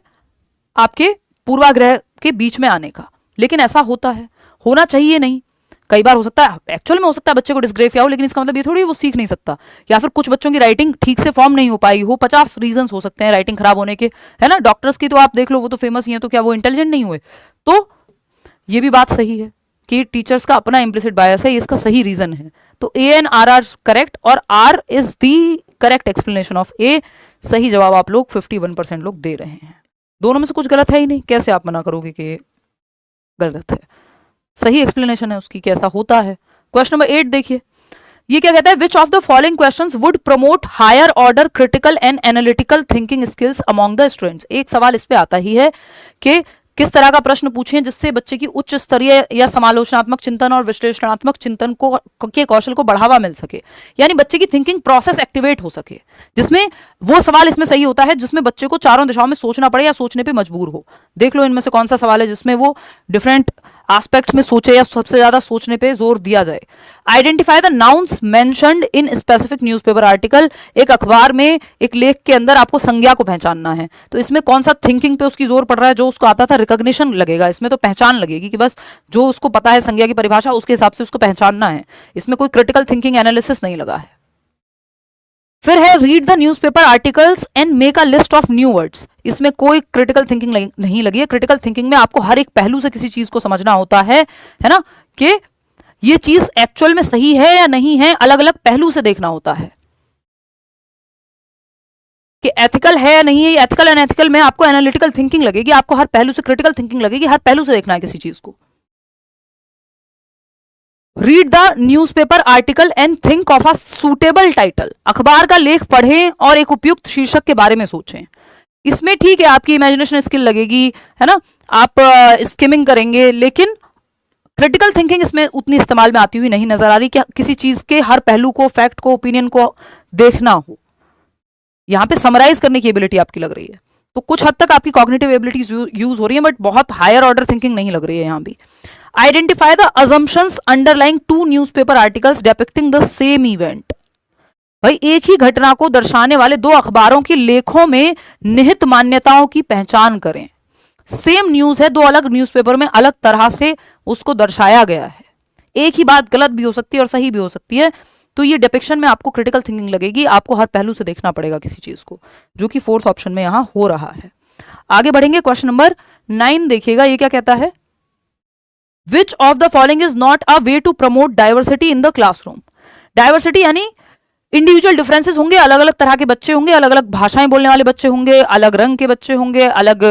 आपके पूर्वाग्रह के बीच में आने का। लेकिन ऐसा होता है, होना चाहिए नहीं। कई बार हो सकता है, एक्चुअल में हो सकता है बच्चे को डिस्ग्रेफिया हो, लेकिन इसका मतलब ये थोड़ी वो सीख नहीं सकता, या फिर कुछ बच्चों की राइटिंग ठीक से फॉर्म नहीं हो पाई हो। 50 रीजंस हो सकते हैं राइटिंग खराब होने के, है ना। डॉक्टर्स की तो आप देख लो, वो तो फेमस ही है, तो क्या वो इंटेलिजेंट नहीं हुए। तो ये भी बात सही है कि टीचर्स का अपना इम्प्लिसिट बायस है, इसका सही रीजन है। तो A and R are correct, और R is the correct explanation of A. सही जवाब आप लोग 51% लोग दे रहे हैं। दोनों में से कुछ गलत है ही नहीं, कैसे आप मना करोगे कि गलत है। सही एक्सप्लेनेशन है उसकी, कैसा होता है। क्वेश्चन नंबर 8 देखिए, ये क्या कहता है। Which of the following questions would promote higher order critical and analytical thinking skills among the students. एक सवाल इस पे आता ही है कि किस तरह का प्रश्न पूछें जिससे बच्चे की उच्च स्तरीय या समालोचनात्मक चिंतन और विश्लेषणात्मक चिंतन को के कौशल को बढ़ावा मिल सके, यानी बच्चे की थिंकिंग प्रोसेस एक्टिवेट हो सके, जिसमें वो सवाल इसमें सही होता है जिसमें बच्चे को चारों दिशाओं में सोचना पड़े या सोचने पे मजबूर हो। देख लो इनमें से कौन सा सवाल है जिसमें वो डिफरेंट एस्पेक्ट्स में सोचे या सबसे ज्यादा सोचने पे जोर दिया जाए। Identify the nouns mentioned in specific newspaper article. एक अखबार में एक लेख के अंदर आपको संज्ञा को पहचानना है, तो इसमें कौन सा थिंकिंग पे उसकी जोर पड़ रहा है। जो उसको आता था रिकॉग्निशन लगेगा, इसमें तो पहचान लगेगी कि बस जो उसको पता है संज्ञा की परिभाषा उसके हिसाब से उसको पहचानना है। इसमें कोई क्रिटिकल थिंकिंग एनालिसिस नहीं लगा है। फिर है read the newspaper articles and make a list of new words. इसमें कोई क्रिटिकल थिंकिंग नहीं लगी है। क्रिटिकल थिंकिंग में आपको हर एक पहलू से किसी चीज को समझना होता है ना, कि ये चीज एक्चुअल में सही है या नहीं है, अलग अलग पहलू से देखना होता है कि एथिकल है या नहीं है। एथिकल एंड एथिकल में आपको एनालिटिकल थिंकिंग लगेगी, आपको हर पहलू से क्रिटिकल थिंकिंग लगेगी, हर पहलू से देखना है किसी चीज को। Read the newspaper article and think of a suitable title. अखबार का लेख पढ़ें और एक उपयुक्त शीर्षक के बारे में सोचें। इसमें ठीक है आपकी इमेजिनेशन स्किल लगेगी, है ना, आप स्किमिंग करेंगे, लेकिन क्रिटिकल थिंकिंग इसमें उतनी इस्तेमाल में आती हुई नहीं नजर आ रही कि किसी चीज के हर पहलू को, फैक्ट को, ओपिनियन को देखना हो। यहां पे समराइज करने की एबिलिटी आपकी लग रही है, तो कुछ हद तक आपकी कॉग्निटिव एबिलिटीज यूज हो रही है, बट बहुत हायर ऑर्डर थिंकिंग नहीं लग रही है यहां भी। Identify the assumptions underlying two newspaper articles depicting the same event. भाई एक ही घटना को दर्शाने वाले दो अखबारों के लेखों में निहित मान्यताओं की पहचान करें। सेम न्यूज है, दो अलग न्यूज़पेपर में अलग तरह से उसको दर्शाया गया है। एक ही बात गलत भी हो सकती है और सही भी हो सकती है, तो ये डिपिक्शन में आपको क्रिटिकल थिंकिंग लगेगी, आपको हर पहलू से देखना पड़ेगा किसी चीज को, जो कि फोर्थ ऑप्शन में यहां हो रहा है। आगे बढ़ेंगे, क्वेश्चन नंबर 9 देखिएगा, ये क्या कहता है, which of the following is not a way to promote diversity in the classroom. Diversity यानी इंडिविजुअल डिफरेंसेस होंगे, अलग अलग तरह के बच्चे होंगे, अलग अलग भाषाएं बोलने वाले बच्चे होंगे, अलग रंग के बच्चे होंगे, अलग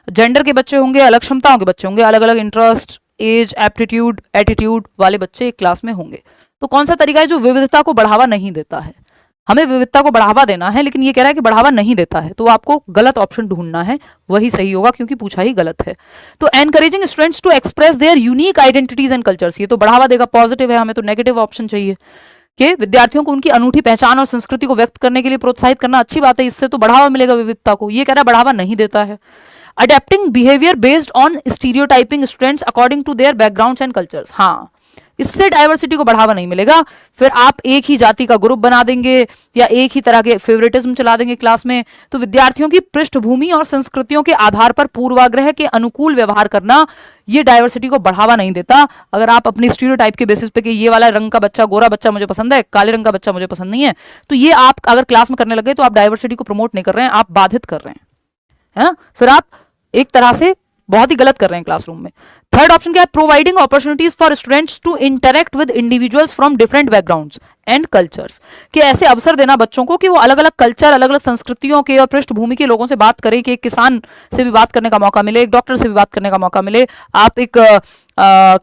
जेंडर के बच्चे होंगे, अलग क्षमताओं के बच्चे होंगे, अलग अलग इंटरेस्ट, एज, एप्टीट्यूड, एटीट्यूड वाले बच्चे एक क्लास में होंगे। तो कौन सा तरीका है जो विविधता को बढ़ावा नहीं देता है? हमें विविधता को बढ़ावा देना है, लेकिन ये कह रहा है कि बढ़ावा नहीं देता है, तो आपको गलत ऑप्शन ढूंढना है, वही सही होगा क्योंकि पूछा ही गलत है। तो encouraging students to express their unique identities and cultures, ये तो बढ़ावा देगा, पॉजिटिव है, हमें तो नेगेटिव ऑप्शन चाहिए कि विद्यार्थियों को उनकी अनूठी पहचान और संस्कृति को व्यक्त करने के लिए प्रोत्साहित करना अच्छी बात है, इससे तो बढ़ावा मिलेगा विविधता को। ये कह रहा है बढ़ावा नहीं देता है। Adapting behaviour based on stereotyping students according to their backgrounds and cultures, हाँ, इससे डाइवर्सिटी को बढ़ावा नहीं मिलेगा। फिर आप एक ही जाति का ग्रुप बना देंगे या एक ही तरह के फेवरेटिज्म चला देंगे क्लास में, तो विद्यार्थियों की पृष्ठभूमि और संस्कृतियों के आधार पर पूर्वाग्रह के अनुकूल व्यवहार करना, ये डाइवर्सिटी को बढ़ावा नहीं देता। अगर आप अपनी स्टीरियोटाइप के बेसिस पे कि ये वाला रंग का बच्चा, गोरा बच्चा मुझे पसंद है, काले रंग का बच्चा मुझे पसंद नहीं है, तो ये आप अगर क्लास में करने लगे तो आप डाइवर्सिटी को प्रमोट नहीं कर रहे हैं, आप बाधित कर रहे हैं, है ना। फिर आप एक तरह से बहुत ही गलत कर रहे हैं क्लासरूम में। थर्ड ऑप्शन क्या है, providing opportunities for students to interact with individuals from different backgrounds and cultures, कि ऐसे अवसर देना बच्चों को कि वो अलग अलग कल्चर, अलग अलग संस्कृतियों के और पृष्ठभूमि के लोगों से बात करें, कि एक किसान से भी बात करने का मौका मिले, एक डॉक्टर से भी बात करने का मौका मिले, आप एक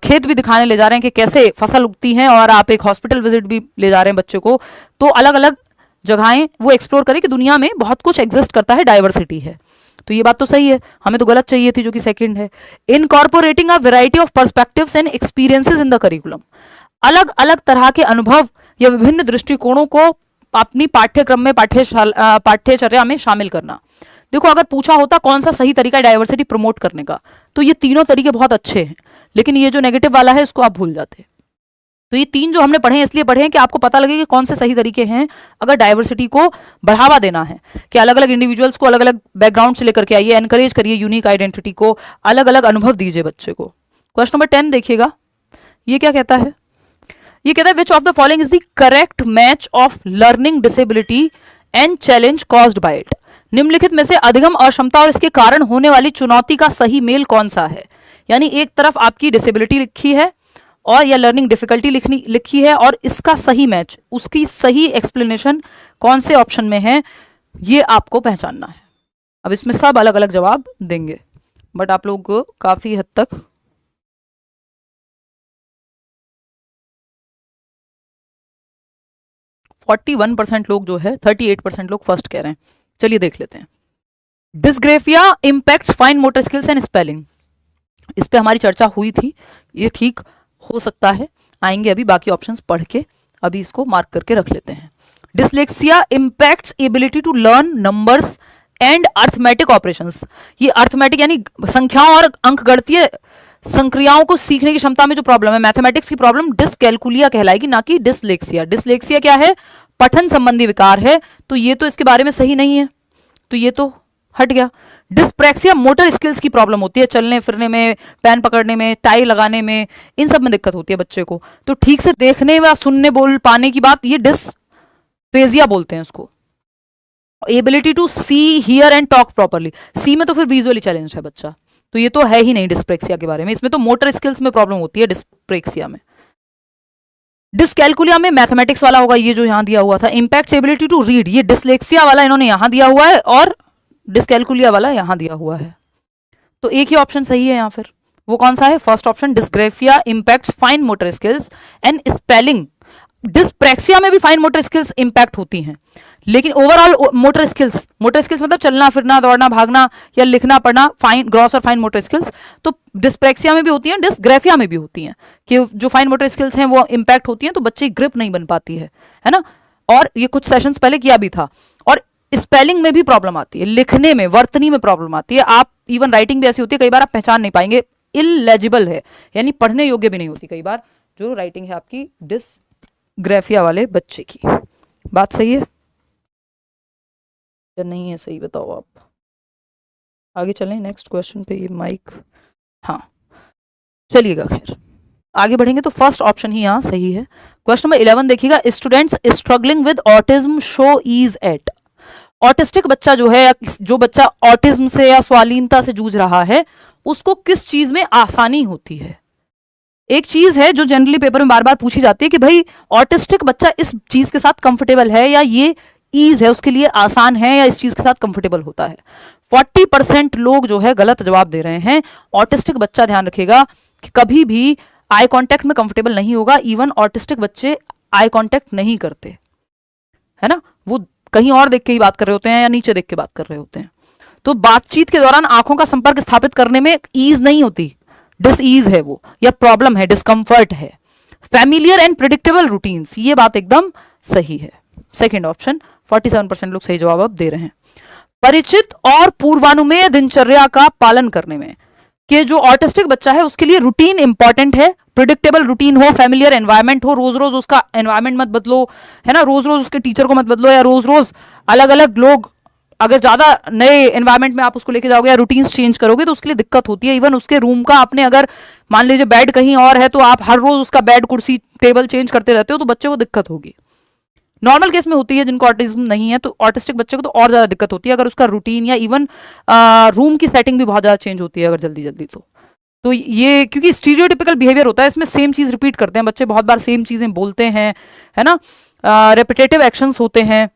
खेत भी दिखाने ले जा रहे हैं कि कैसे फसल उगती हैं, और आप एक हॉस्पिटल विजिट भी ले जा रहे हैं बच्चे को, तो अलग अलग जगहें वो एक्सप्लोर करें कि दुनिया में बहुत कुछ एग्जिस्ट करता है, डाइवर्सिटी है। तो ये बात तो सही है, हमें तो गलत चाहिए थी जो कि सेकंड है। Incorporating a variety of perspectives and experiences in the curriculum, अलग अलग तरह के अनुभव या विभिन्न दृष्टिकोणों को अपनी पाठ्यक्रम में, पाठ्यचर्या में शामिल करना। देखो, अगर पूछा होता कौन सा सही तरीका है डाइवर्सिटी प्रमोट करने का, तो ये तीनों तरीके बहुत अच्छे हैं, लेकिन ये जो नेगेटिव वाला है इसको आप भूल जाते। तो ये तीन जो हमने पढ़े हैं इसलिए पढ़े हैं कि आपको पता लगे कि कौन से सही तरीके हैं अगर डाइवर्सिटी को बढ़ावा देना है, कि अलग अलग इंडिविजुअल्स को अलग अलग बैकग्राउंड से लेकर के आइए, एनकरेज करिए यूनिक आइडेंटिटी को, अलग अलग अनुभव दीजिए बच्चे को। क्वेश्चन नंबर 10 देखिएगा, ये क्या कहता है, ये कहता है which of the following is the correct match of learning disability and challenge caused by it. निम्नलिखित में से अधिगम अक्षमता और इसके कारण होने वाली चुनौती का सही मेल कौन सा है। यानी एक तरफ आपकी डिसेबिलिटी लिखी है और या लर्निंग डिफिकल्टी लिखी है, और इसका सही मैच, उसकी सही एक्सप्लेनेशन कौन से ऑप्शन में है, ये आपको पहचानना है। अब इसमें सब अलग अलग जवाब देंगे, बट आप लोग काफी हद तक 41% लोग जो है, 38% लोग फर्स्ट कह रहे हैं। चलिए देख लेते हैं। Dysgraphia impacts fine motor skills and spelling, इस पे हमारी चर्चा हुई थी, ये ठीक हो सकता है, आएंगे अभी बाकी ऑप्शंस पढ़ के, अभी इसको मार्क करके रख लेते हैं। Dyslexia impacts ability to learn numbers and arithmetic operations, ये अर्थमेटिक यानी संख्याओं और अंकगणितीय संक्रियाओं को सीखने की क्षमता में जो प्रॉब्लम है, मैथमेटिक्स की प्रॉब्लम, डिसकैलकुलिया कहलाएगी, ना कि डिसलेक्सिया। डिसलेक्सिया क्या है, पठन संबंधी विकार है, तो ये तो इसके बारे में सही नहीं है, तो ये तो हट गया। डिस्प्रैक्सिया मोटर स्किल्स की प्रॉब्लम होती है, चलने फिरने में, पेन पकड़ने में, टाई लगाने में, इन सब में दिक्कत होती है बच्चे को, तो ठीक से देखने व सुनने बोल पाने की बात, ये डिस्पेजिया बोलते हैं उसको। Ability to see, hear and talk properly, C में तो फिर विजुअली चैलेंज है बच्चा, तो ये तो है ही नहीं डिस्प्रैक्सिया के बारे में, इसमें तो मोटर स्किल्स में प्रॉब्लम होती है डिस्प्रैक्सिया में। डिसकैलकुलिया में मैथमेटिक्स वाला होगा, ये जो यहां दिया हुआ था। इम्पैक्ट एबिलिटी टू रीड, ये डिसलेक्सिया वाला इन्होंने यहां दिया हुआ है, और डिसकैलकुलिया वाला यहां दिया हुआ है, तो एक ही ऑप्शन सही है यहां। फिर वो कौन सा है, first option, dysgraphia impacts fine motor skills and spelling. Dyspraxia में भी फाइन मोटर स्किल्स इंपैक्ट होती हैं, लेकिन ओवरऑल मोटर स्किल्स मतलब चलना फिरना, दौड़ना, भागना या लिखना पढ़ना, फाइन ग्रॉस और फाइन मोटर स्किल्स, तो डिस्प्रैक्सिया में भी होती हैं, डिस्ग्रेफिया में भी होती हैं, कि जो फाइन मोटर स्किल्स हैं वो इंपैक्ट होती हैं, तो बच्चे की ग्रिप नहीं बन पाती है ना। और ये कुछ सेशंस पहले किया भी था। और स्पेलिंग में भी प्रॉब्लम आती है, लिखने में, वर्तनी में प्रॉब्लम आती है, आप इवन राइटिंग भी ऐसी होती है, कई बार आप पहचान नहीं पाएंगे इलेजिबल है, यानी पढ़ने योग्य भी नहीं होती कई बार जो राइटिंग है आपकी डिसग्राफिया वाले बच्चे की। बात सही है या नहीं है? सही बताओ आप। आगे चलें नेक्स्ट क्वेश्चन पे। ये माइक, हाँ चलिएगा, खैर आगे बढ़ेंगे। तो फर्स्ट ऑप्शन ही यहाँ सही है। क्वेश्चन नंबर 11 देखिएगा, students struggling with autism show ease at. Autistic बच्चा जो है, जो बच्चा ऑटिज्म से या स्वालीनता से जूझ रहा है, उसको किस चीज में आसानी होती है? एक चीज है जो जनरली पेपर में बार बार पूछी जाती है कि भाई ऑटिस्टिक बच्चा इस चीज के साथ कंफर्टेबल है, या ये ईज है उसके लिए, आसान है, या इस चीज के साथ कंफर्टेबल होता है। 40% लोग जो है गलत जवाब दे रहे हैं। ऑटिस्टिक बच्चा, ध्यान रखिएगा कि कभी भी आई कांटेक्ट में कंफर्टेबल नहीं होगा। इवन ऑटिस्टिक बच्चे आई कांटेक्ट नहीं करते, है ना, वो कहीं और देख के ही बात कर रहे होते हैं या नीचे देख के बात कर रहे होते हैं। तो बातचीत के दौरान आंखों का संपर्क स्थापित करने में ईज नहीं होती, डिसईज है वो, या प्रॉब्लम है, डिस्कंफर्ट है। फैमिलियर एंड प्रिडिक्टेबल रूटीन्स, ये बात एकदम सही है। सेकेंड ऑप्शन, 47% लोग सही जवाब अब दे रहे हैं। परिचित और पूर्वानुमेय दिनचर्या का पालन करने में, कि जो ऑटिस्टिक बच्चा है उसके लिए रूटीन इंपॉर्टेंट है, प्रिडिक्टेबल रूटीन हो, फैमिलियर एनवायरनमेंट हो, रोज रोज उसका एनवायरनमेंट मत बदलो, है ना, रोज रोज उसके टीचर को मत बदलो, या रोज रोज अलग अलग लोग, अगर ज्यादा नए एनवायरनमेंट में आप उसको लेके जाओगे या रूटीन्स चेंज करोगे तो उसके लिए दिक्कत होती है। इवन उसके रूम का आपने, अगर मान लीजिए बेड कहीं और है तो आप हर रोज उसका बेड, कुर्सी, टेबल चेंज करते रहते हो तो बच्चे को दिक्कत होगी। नॉर्मल केस में होती है, जिनको ऑटिज्म नहीं है, तो ऑटिस्टिक बच्चे को तो और ज्यादा दिक्कत होती है अगर उसका रूटीन या इवन रूम की सेटिंग भी बहुत ज्यादा चेंज होती है अगर जल्दी जल्दी। तो ये क्योंकि स्टीरियोटिपिकल बिहेवियर होता है, इसमें सेम चीज रिपीट करते हैं बच्चे, बहुत बार सेम चीजें बोलते हैं, है ना, रेपिटेटिव एक्शंस होते हैं,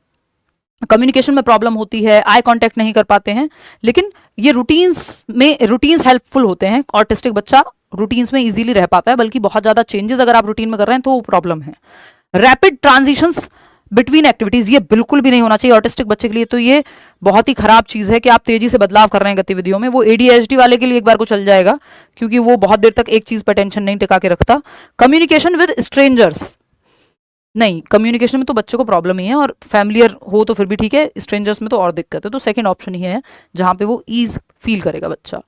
कम्युनिकेशन में प्रॉब्लम होती है, आई कांटेक्ट नहीं कर पाते हैं। लेकिन ये रूटीन्स हेल्पफुल होते हैं। ऑटिस्टिक बच्चा रूटीन्स में इजीली रह पाता है, बल्कि बहुत ज्यादा चेंजेस अगर आप रूटीन में कर रहे हैं तो वो प्रॉब्लम है। रैपिड ट्रांजिशंस बिटवीन एक्टिविटीज, ये बिल्कुल भी नहीं होना चाहिए ऑटिस्टिक बच्चे के लिए। तो ये बहुत ही खराब चीज है कि आप तेजी से बदलाव कर रहे हैं गतिविधियों में। वो एडीएचडी वाले के लिए एक बार को चल जाएगा, क्योंकि वो बहुत देर तक एक चीज पर टेंशन नहीं टिका के रखता। कम्युनिकेशन विद स्ट्रेंजर्स, नहीं, कम्युनिकेशन में तो बच्चे को प्रॉब्लम ही है, और फैमिलियर हो तो फिर भी ठीक है, स्ट्रेंजर्स में तो और दिक्कत है। तो सेकंड ऑप्शन ही है जहां पे वो ईज फील करेगा बच्चा।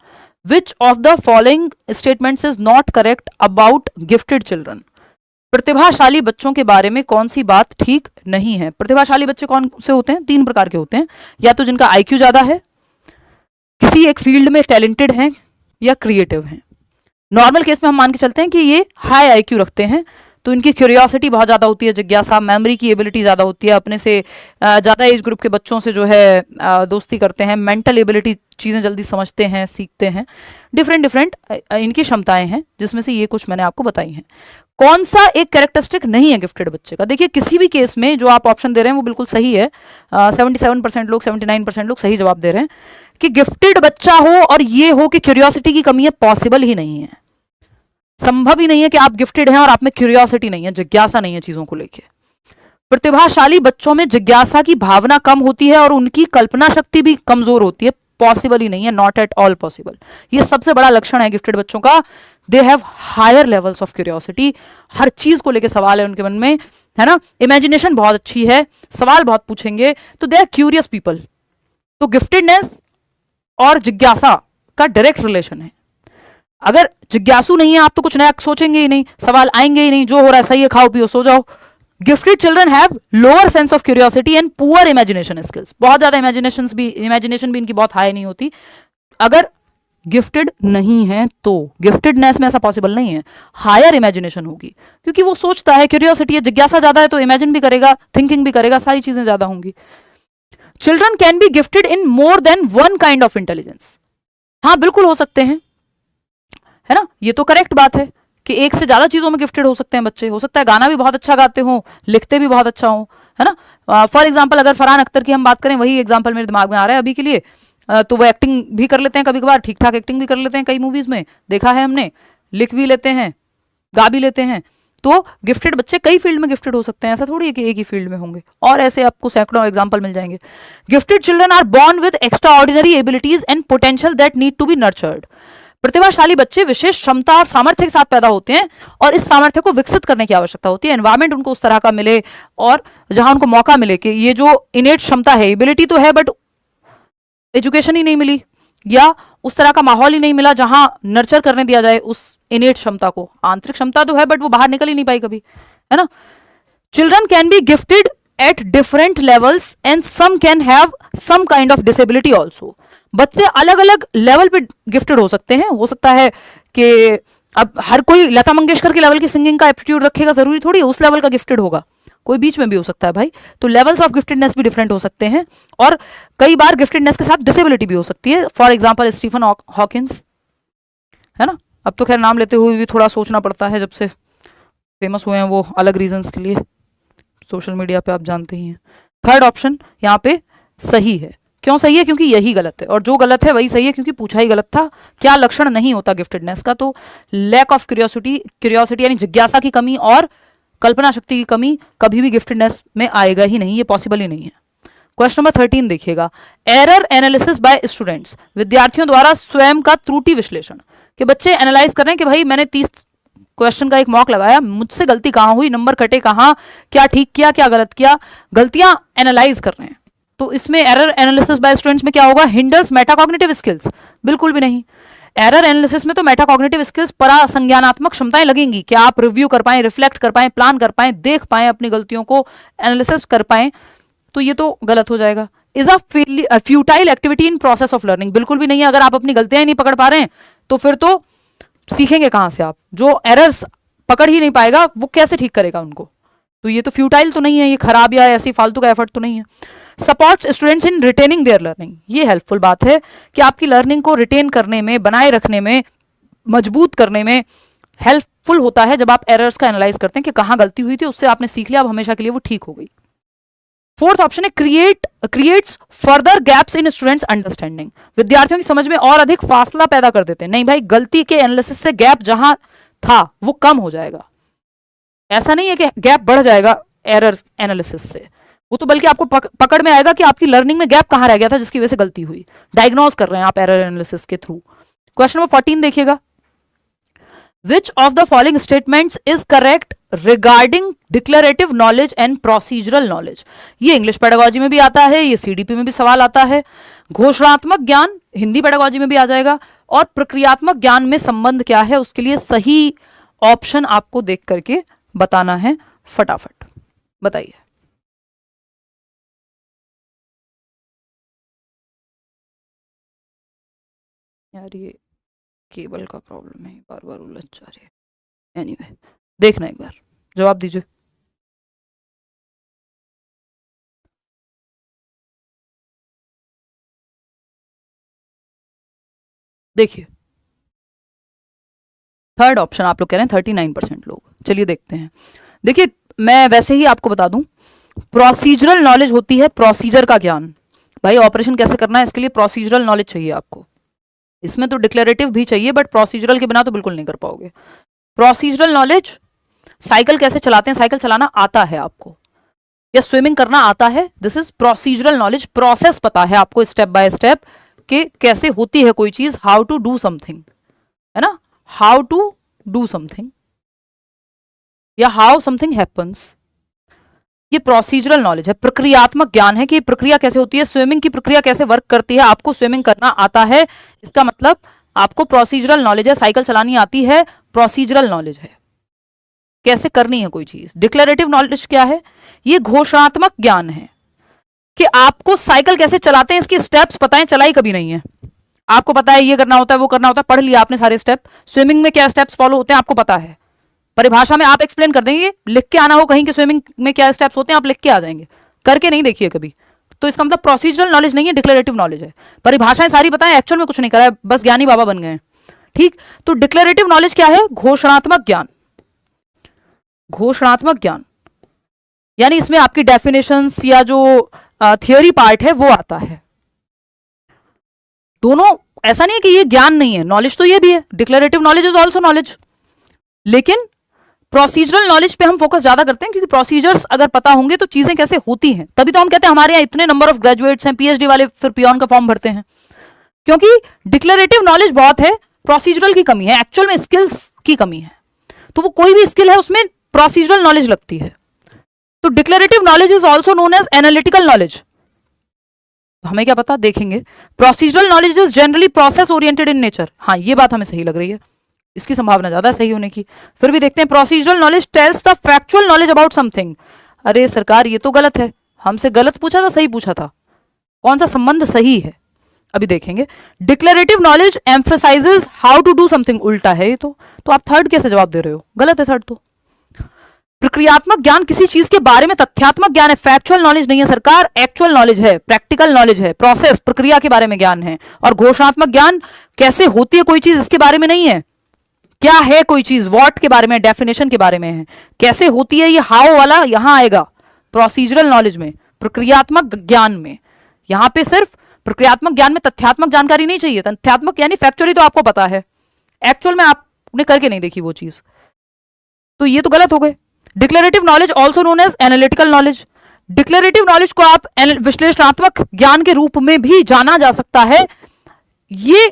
विच of the following statements is not correct about gifted children. प्रतिभाशाली बच्चों के बारे में कौन सी बात ठीक नहीं है? प्रतिभाशाली बच्चे कौन से होते हैं? 3 प्रकार के होते हैं, या तो जिनका आईक्यू ज्यादा है, किसी एक फील्ड में टैलेंटेड हैं, या क्रिएटिव हैं। नॉर्मल केस में हम मान के चलते हैं कि ये हाई आईक्यू रखते हैं, तो इनकी क्यूरियोसिटी बहुत ज्यादा होती है, जिज्ञासा, मेमोरी की एबिलिटी ज्यादा होती है, अपने से ज्यादा एज ग्रुप के बच्चों से जो है दोस्ती करते हैं, मेंटल एबिलिटी, चीजें जल्दी समझते हैं, सीखते हैं, डिफरेंट इनकी क्षमताएं हैं, जिसमें से ये कुछ मैंने आपको बताई हैं। कौन सा एक कैरेक्टरिस्टिक नहीं है गिफ्टेड बच्चे का? देखिए, किसी भी केस में जो आप ऑप्शन दे रहे हैं वो बिल्कुल सही है। 77% लोग, 79% लोग सही जवाब दे रहे हैं कि गिफ्टेड बच्चा हो और ये हो कि क्यूरियोसिटी की कमी है, पॉसिबल ही नहीं है, संभव ही नहीं है कि आप गिफ्टेड हैं और आप में क्यूरियोसिटी नहीं है, जिज्ञासा नहीं है चीजों को लेके। प्रतिभाशाली बच्चों में जिज्ञासा की भावना कम होती है और उनकी कल्पना शक्ति भी कमजोर होती है, पॉसिबल ही नहीं है, नॉट एट ऑल पॉसिबल। ये सबसे बड़ा लक्षण है गिफ्टेड बच्चों का। They have higher levels of curiosity, हर चीज को लेके सवाल है उनके मन में, है ना, इमेजिनेशन बहुत अच्छी है, सवाल बहुत पूछेंगे, तो दे आर क्यूरियस पीपल। तो गिफ्टेडनेस और जिज्ञासा का डायरेक्ट रिलेशन है। अगर जिज्ञासु नहीं है आप तो कुछ नया सोचेंगे ही नहीं, सवाल आएंगे ही नहीं, जो हो रहा है सही है, खाओ पियो सो जाओ। Gifted children have lower sense of curiosity and poor imagination skills, बहुत ज्यादा इमेजिनेशन भी इनकी बहुत हाई नहीं होती अगर गिफ्टेड नहीं है तो। गिफ्टेडनेस में ऐसा पॉसिबल नहीं है, हायर इमेजिनेशन होगी, क्योंकि वो सोचता है, क्यूरियोसिटी है, जिज्ञासा ज्यादा है, तो इमेजिन भी करेगा, थिंकिंग भी करेगा, सारी चीजें ज्यादा होंगी। Children can be gifted in more than one kind of intelligence, हाँ बिल्कुल हो सकते हैं, है ना, ये तो करेक्ट बात है कि एक से ज्यादा चीजों में गिफ्टेड हो सकते हैं बच्चे। हो सकता है गाना भी बहुत अच्छा गाते हो, लिखते भी बहुत अच्छा हो, है ना। फॉर एग्जाम्पल अगर फरहान अख्तर की हम बात करें, वही एग्जाम्पल मेरे दिमाग में आ रहा है अभी के लिए, तो वो एक्टिंग भी कर लेते हैं, कभी कभार ठीक ठाक एक्टिंग भी कर लेते हैं, कई मूवीज में देखा है हमने, लिख भी लेते हैं, गा भी लेते हैं। तो गिफ्टेड बच्चे कई फील्ड में गिफ्टेड हो सकते हैं, ऐसा थोड़ी है कि एक ही फील्ड में होंगे, और ऐसे आपको सैकड़ों एग्जाम्पल मिल जाएंगे। Gifted children are born with extraordinary abilities and potential that need to be nurtured. प्रतिभाशाली बच्चे विशेष क्षमता और सामर्थ्य के साथ पैदा होते हैं और इस सामर्थ्य को विकसित करने की आवश्यकता होती है। एनवायरमेंट उनको उस तरह का मिले और जहां उनको मौका मिले कि ये जो इनेट क्षमता है, एबिलिटी तो है बट एजुकेशन ही नहीं मिली, या उस तरह का माहौल ही नहीं मिला जहां नर्चर करने दिया जाए उस इनेट क्षमता को। आंतरिक क्षमता तो है बट वो बाहर निकल ही नहीं पाई कभी, है ना। Children can be gifted at different levels and some can have some kind of disability also. बच्चे अलग अलग लेवल पे गिफ्टेड हो सकते हैं। हो सकता है कि अब हर कोई लता मंगेशकर के लेवल की सिंगिंग का एप्टीट्यूड रखेगा, जरूरी थोड़ी उस लेवल का गिफ्टेड होगा, कोई बीच में भी हो सकता है भाई। तो लेवल्स ऑफ गिफ्टेडनेस भी डिफरेंट हो सकते हैं और कई बार गिफ्टेडनेस के साथ डिसेबिलिटी भी हो सकती है। फॉर एग्जाम्पल स्टीफन हॉकिंस, है ना। अब तो खैर नाम लेते हुए भी थोड़ा सोचना पड़ता है, जब से फेमस हुए हैं वो अलग रीजंस के लिए, सोशल मीडिया पे आप जानते ही हैं। थर्ड ऑप्शन यहाँ पे सही है। क्यों सही है? क्योंकि यही गलत है, और जो गलत है वही सही है क्योंकि पूछा ही गलत था। क्या लक्षण नहीं होता गिफ्टेडनेस का? तो लैक ऑफ क्यूरियोसिटी यानी जिज्ञासा की कमी और कल्पना शक्ति की कमी कभी भी गिफ्टेडनेस में आएगा ही नहीं, ये पॉसिबल ही नहीं है। क्वेश्चन नंबर 13 देखिएगा, एरर एनालिसिस बाय स्टूडेंट्स, विद्यार्थियों द्वारा स्वयं का त्रुटि विश्लेषण। कि बच्चे एनालाइज कर रहे हैं कि भाई मैंने 30 क्वेश्चन का एक मॉक लगाया, मुझसे गलती कहाँ हुई, नंबर कटे कहाँ, क्या ठीक किया क्या गलत किया, गलतियां एनालाइज कर रहे हैं। तो इसमें एरर एनालिसिस बाय स्टूडेंट्स में क्या होगा? हिंडर्स मेटाकॉग्निटिव स्किल्स, बिल्कुल भी नहीं। एरर एनालिसिस में तो मेटाकॉग्निटिव स्किल्स, परासंज्ञानात्मक क्षमताएं लगेंगी कि आप रिव्यू कर पाएं, रिफ्लेक्ट कर पाएं, प्लान कर पाएं, देख पाएं, अपनी गलतियों को एनालिसिस कर पाएं। तो ये तो गलत हो जाएगा। Is a futile activity in process of learning, बिल्कुल भी नहीं है। अगर आप अपनी गलतियां ही नहीं पकड़ पा रहे हैं तो फिर तो सीखेंगे कहां से आप? जो एरर्स पकड़ ही नहीं पाएगा वो कैसे ठीक करेगा उनको? तो ये तो फ्यूटाइल तो नहीं है, ये खराब या ऐसी फालतू का एफर्ट तो नहीं है। Supports students in retaining there learning, ये हेल्पफुल बात है कि आपकी लर्निंग को रिटेन करने में, बनाए रखने में, मजबूत करने में हेल्पफुल होता है जब आप एरर्स का एनालाइज करते हैं कि कहां गलती हुई थी, उससे आपने सीख लिया, अब हमेशा के लिए वो ठीक हो गई। फोर्थ ऑप्शन है creates further gaps in students understanding, विद्यार्थियों की समझ में और अधिक फासला पैदा कर देते हैं। नहीं भाई, गलती के एनालिसिस से गैप जहां था वो कम हो जाएगा, ऐसा नहीं है कि गैप बढ़ जाएगा एरर एनालिसिस से, वो तो बल्कि आपको पकड़ में आएगा कि आपकी लर्निंग में गैप कहां रह गया था जिसकी वजह से गलती हुई। डायग्नोज कर रहे हैं आप एरर एनालिसिस के थ्रू। क्वेश्चन नंबर 14 देखिएगा, Which of the following statements is correct regarding declarative knowledge and procedural knowledge? ये इंग्लिश पेडागोजी में भी आता है, ये सीडीपी में भी सवाल आता है। घोषणात्मक ज्ञान हिंदी पेडागोजी में भी आ जाएगा, और प्रक्रियात्मक ज्ञान में संबंध क्या है उसके लिए सही ऑप्शन आपको देख करके बताना है। फटाफट बताइए। यार ये केबल का प्रॉब्लम है, बार बार उलझ जा रही है। एनीवे, देखना एक बार, जवाब दीजिए। देखिए थर्ड ऑप्शन आप लोग कह रहे हैं 39% लोग। चलिए देखते हैं। देखिए मैं वैसे ही आपको बता दूं, प्रोसीजरल नॉलेज होती है प्रोसीजर का ज्ञान। भाई ऑपरेशन कैसे करना है इसके लिए प्रोसीजरल नॉलेज चाहिए आपको। इसमें तो डिक्लेरेटिव भी चाहिए बट प्रोसीजरल के बिना तो बिल्कुल नहीं कर पाओगे। प्रोसीजरल नॉलेज, साइकिल कैसे चलाते हैं, साइकिल चलाना आता है आपको, या स्विमिंग करना आता है, this is procedural knowledge. Process पता है आपको स्टेप बाय स्टेप कि कैसे होती है कोई चीज, हाउ टू डू समथिंग, है ना, हाउ टू डू समथिंग या हाउ समथिंग हैपन्स। ये प्रोसीजरल नॉलेज है, प्रक्रियात्मक ज्ञान है कि प्रक्रिया कैसे होती है, स्विमिंग की प्रक्रिया कैसे वर्क करती है, आपको स्विमिंग करना आता है, इसका मतलब आपको प्रोसीजरल नॉलेज है। साइकिल चलानी आती है, प्रोसीजरल नॉलेज है, कैसे करनी है कोई चीज। डिक्लेरेटिव नॉलेज क्या है? ये घोषणात्मक ज्ञान है कि आपको साइकिल कैसे चलाते हैं इसके स्टेप्स पता है, चलाई कभी नहीं है, आपको पता है ये करना होता है वो करना होता है, पढ़ लिया आपने सारे स्टेप। स्विमिंग में क्या स्टेप्स फॉलो होते हैं आपको पता है, परिभाषा में आप एक्सप्लेन कर देंगे, लिख के आना हो कहीं कि स्विमिंग में क्या स्टेप्स होते हैं आप लिख के आ जाएंगे, करके नहीं देखिए कभी। तो इसका मतलब प्रोसीजरल नॉलेज नहीं है, डिक्लेरेटिव नॉलेज है। परिभाषाएं सारी बताएं, एक्चुअल में कुछ नहीं करा है, बस ज्ञानी बाबा बन गए हैं। ठीक, तो डिक्लेरेटिव नॉलेज क्या है? घोषणात्मक ज्ञान। घोषणात्मक ज्ञान यानी इसमें आपकी डेफिनेशंस या जो थियोरी पार्ट है वो आता है। दोनों, ऐसा नहीं है कि ये ज्ञान नहीं है, नॉलेज तो ये भी है, declarative knowledge is also knowledge. लेकिन प्रोसीजरल नॉलेज पे हम फोकस ज्यादा करते हैं क्योंकि प्रोसीजर्स अगर पता होंगे तो चीजें कैसे होती हैं, तभी तो हम कहते हैं हमारे यहाँ इतने नंबर ऑफ ग्रेजुएट्स हैं, पीएचडी वाले फिर पियोन का फॉर्म भरते हैं, क्योंकि डिक्लेरेटिव नॉलेज बहुत है, प्रोसीजरल की कमी है, एक्चुअल में स्किल्स की कमी है। तो वो कोई भी स्किल है उसमें प्रोसीजरल नॉलेज लगती है। तो declarative knowledge is also known as analytical knowledge. हमें क्या पता, देखेंगे। Procedural knowledge is generally process oriented in nature, हाँ ये बात हमें सही लग रही है, इसकी संभावना ज्यादा सही होने की। फिर भी देखते हैं, procedural knowledge tells the factual knowledge about something. अरे सरकार ये तो गलत है, हमसे गलत पूछा था सही पूछा था, कौन सा संबंध सही है अभी देखेंगे। Declarative knowledge emphasises how to do something, उल्टा है ये तो आप थर्ड कैसे जवाब दे रहे हो, गलत है थर्ड तो। प्रक्रियात्मक ज्ञान किसी चीज के बारे में तथ्यात्मक ज्ञान है, फैक्चुअल नॉलेज नहीं है सरकार, एक्चुअल नॉलेज है, प्रैक्टिकल नॉलेज है, प्रोसेस प्रक्रिया के बारे में ज्ञान है। और घोषणात्मक ज्ञान कैसे होती है कोई चीज इसके बारे में नहीं है, क्या है कोई चीज व्हाट के बारे में, डेफिनेशन के बारे में है, कैसे होती है ये हाउ वाला यहां आएगा प्रोसीजरल नॉलेज में, प्रक्रियात्मक ज्ञान में। यहां पे सिर्फ प्रक्रियात्मक ज्ञान में तथ्यात्मक जानकारी नहीं चाहिए, तथ्यात्मक यानी फैक्चुअली तो आपको पता है, एक्चुअल में आपने करके नहीं देखी वो चीज, तो ये तो गलत हो गए। Declarative knowledge also known as analytical knowledge, declarative knowledge को आप विश्लेषणात्मक ज्ञान के रूप में भी जाना जा सकता है। ये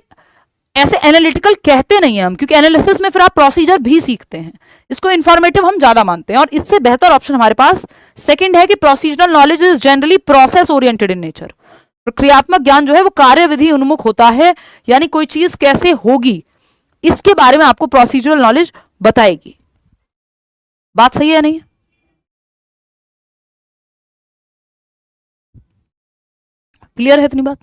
ऐसे एनालिटिकल कहते नहीं है हम, क्योंकि एनालिसिस में फिर आप प्रोसीजर भी सीखते हैं, इसको इंफॉर्मेटिव हम ज्यादा मानते हैं। और इससे बेहतर ऑप्शन हमारे पास सेकंड है कि procedural knowledge is generally process oriented in nature, प्रक्रियात्मक ज्ञान जो है वो कार्यविधि उन्मुख होता है, यानी कोई चीज कैसे होगी इसके बारे में आपको प्रोसीजरल नॉलेज बताएगी। बात सही है नहीं? क्लियर है इतनी बात?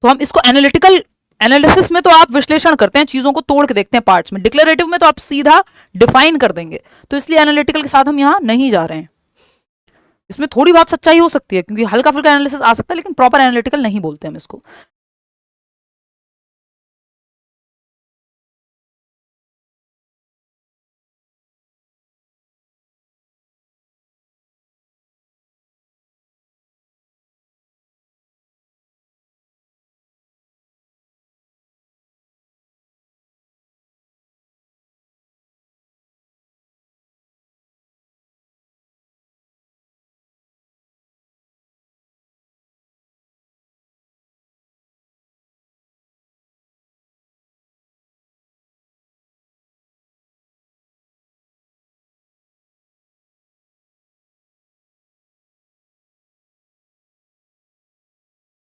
तो हम इसको एनालिटिकल, एनालिसिस में तो आप विश्लेषण करते हैं, चीजों को तोड़ के देखते हैं पार्ट्स में, डिक्लेरेटिव में तो आप सीधा डिफाइन कर देंगे, तो इसलिए एनालिटिकल के साथ हम यहां नहीं जा रहे हैं। इसमें थोड़ी बहुत सच्चाई हो सकती है क्योंकि हल्का फुल्का एनालिसिस आ सकता है, लेकिन प्रॉपर एनालिटिकल नहीं बोलते हम इसको।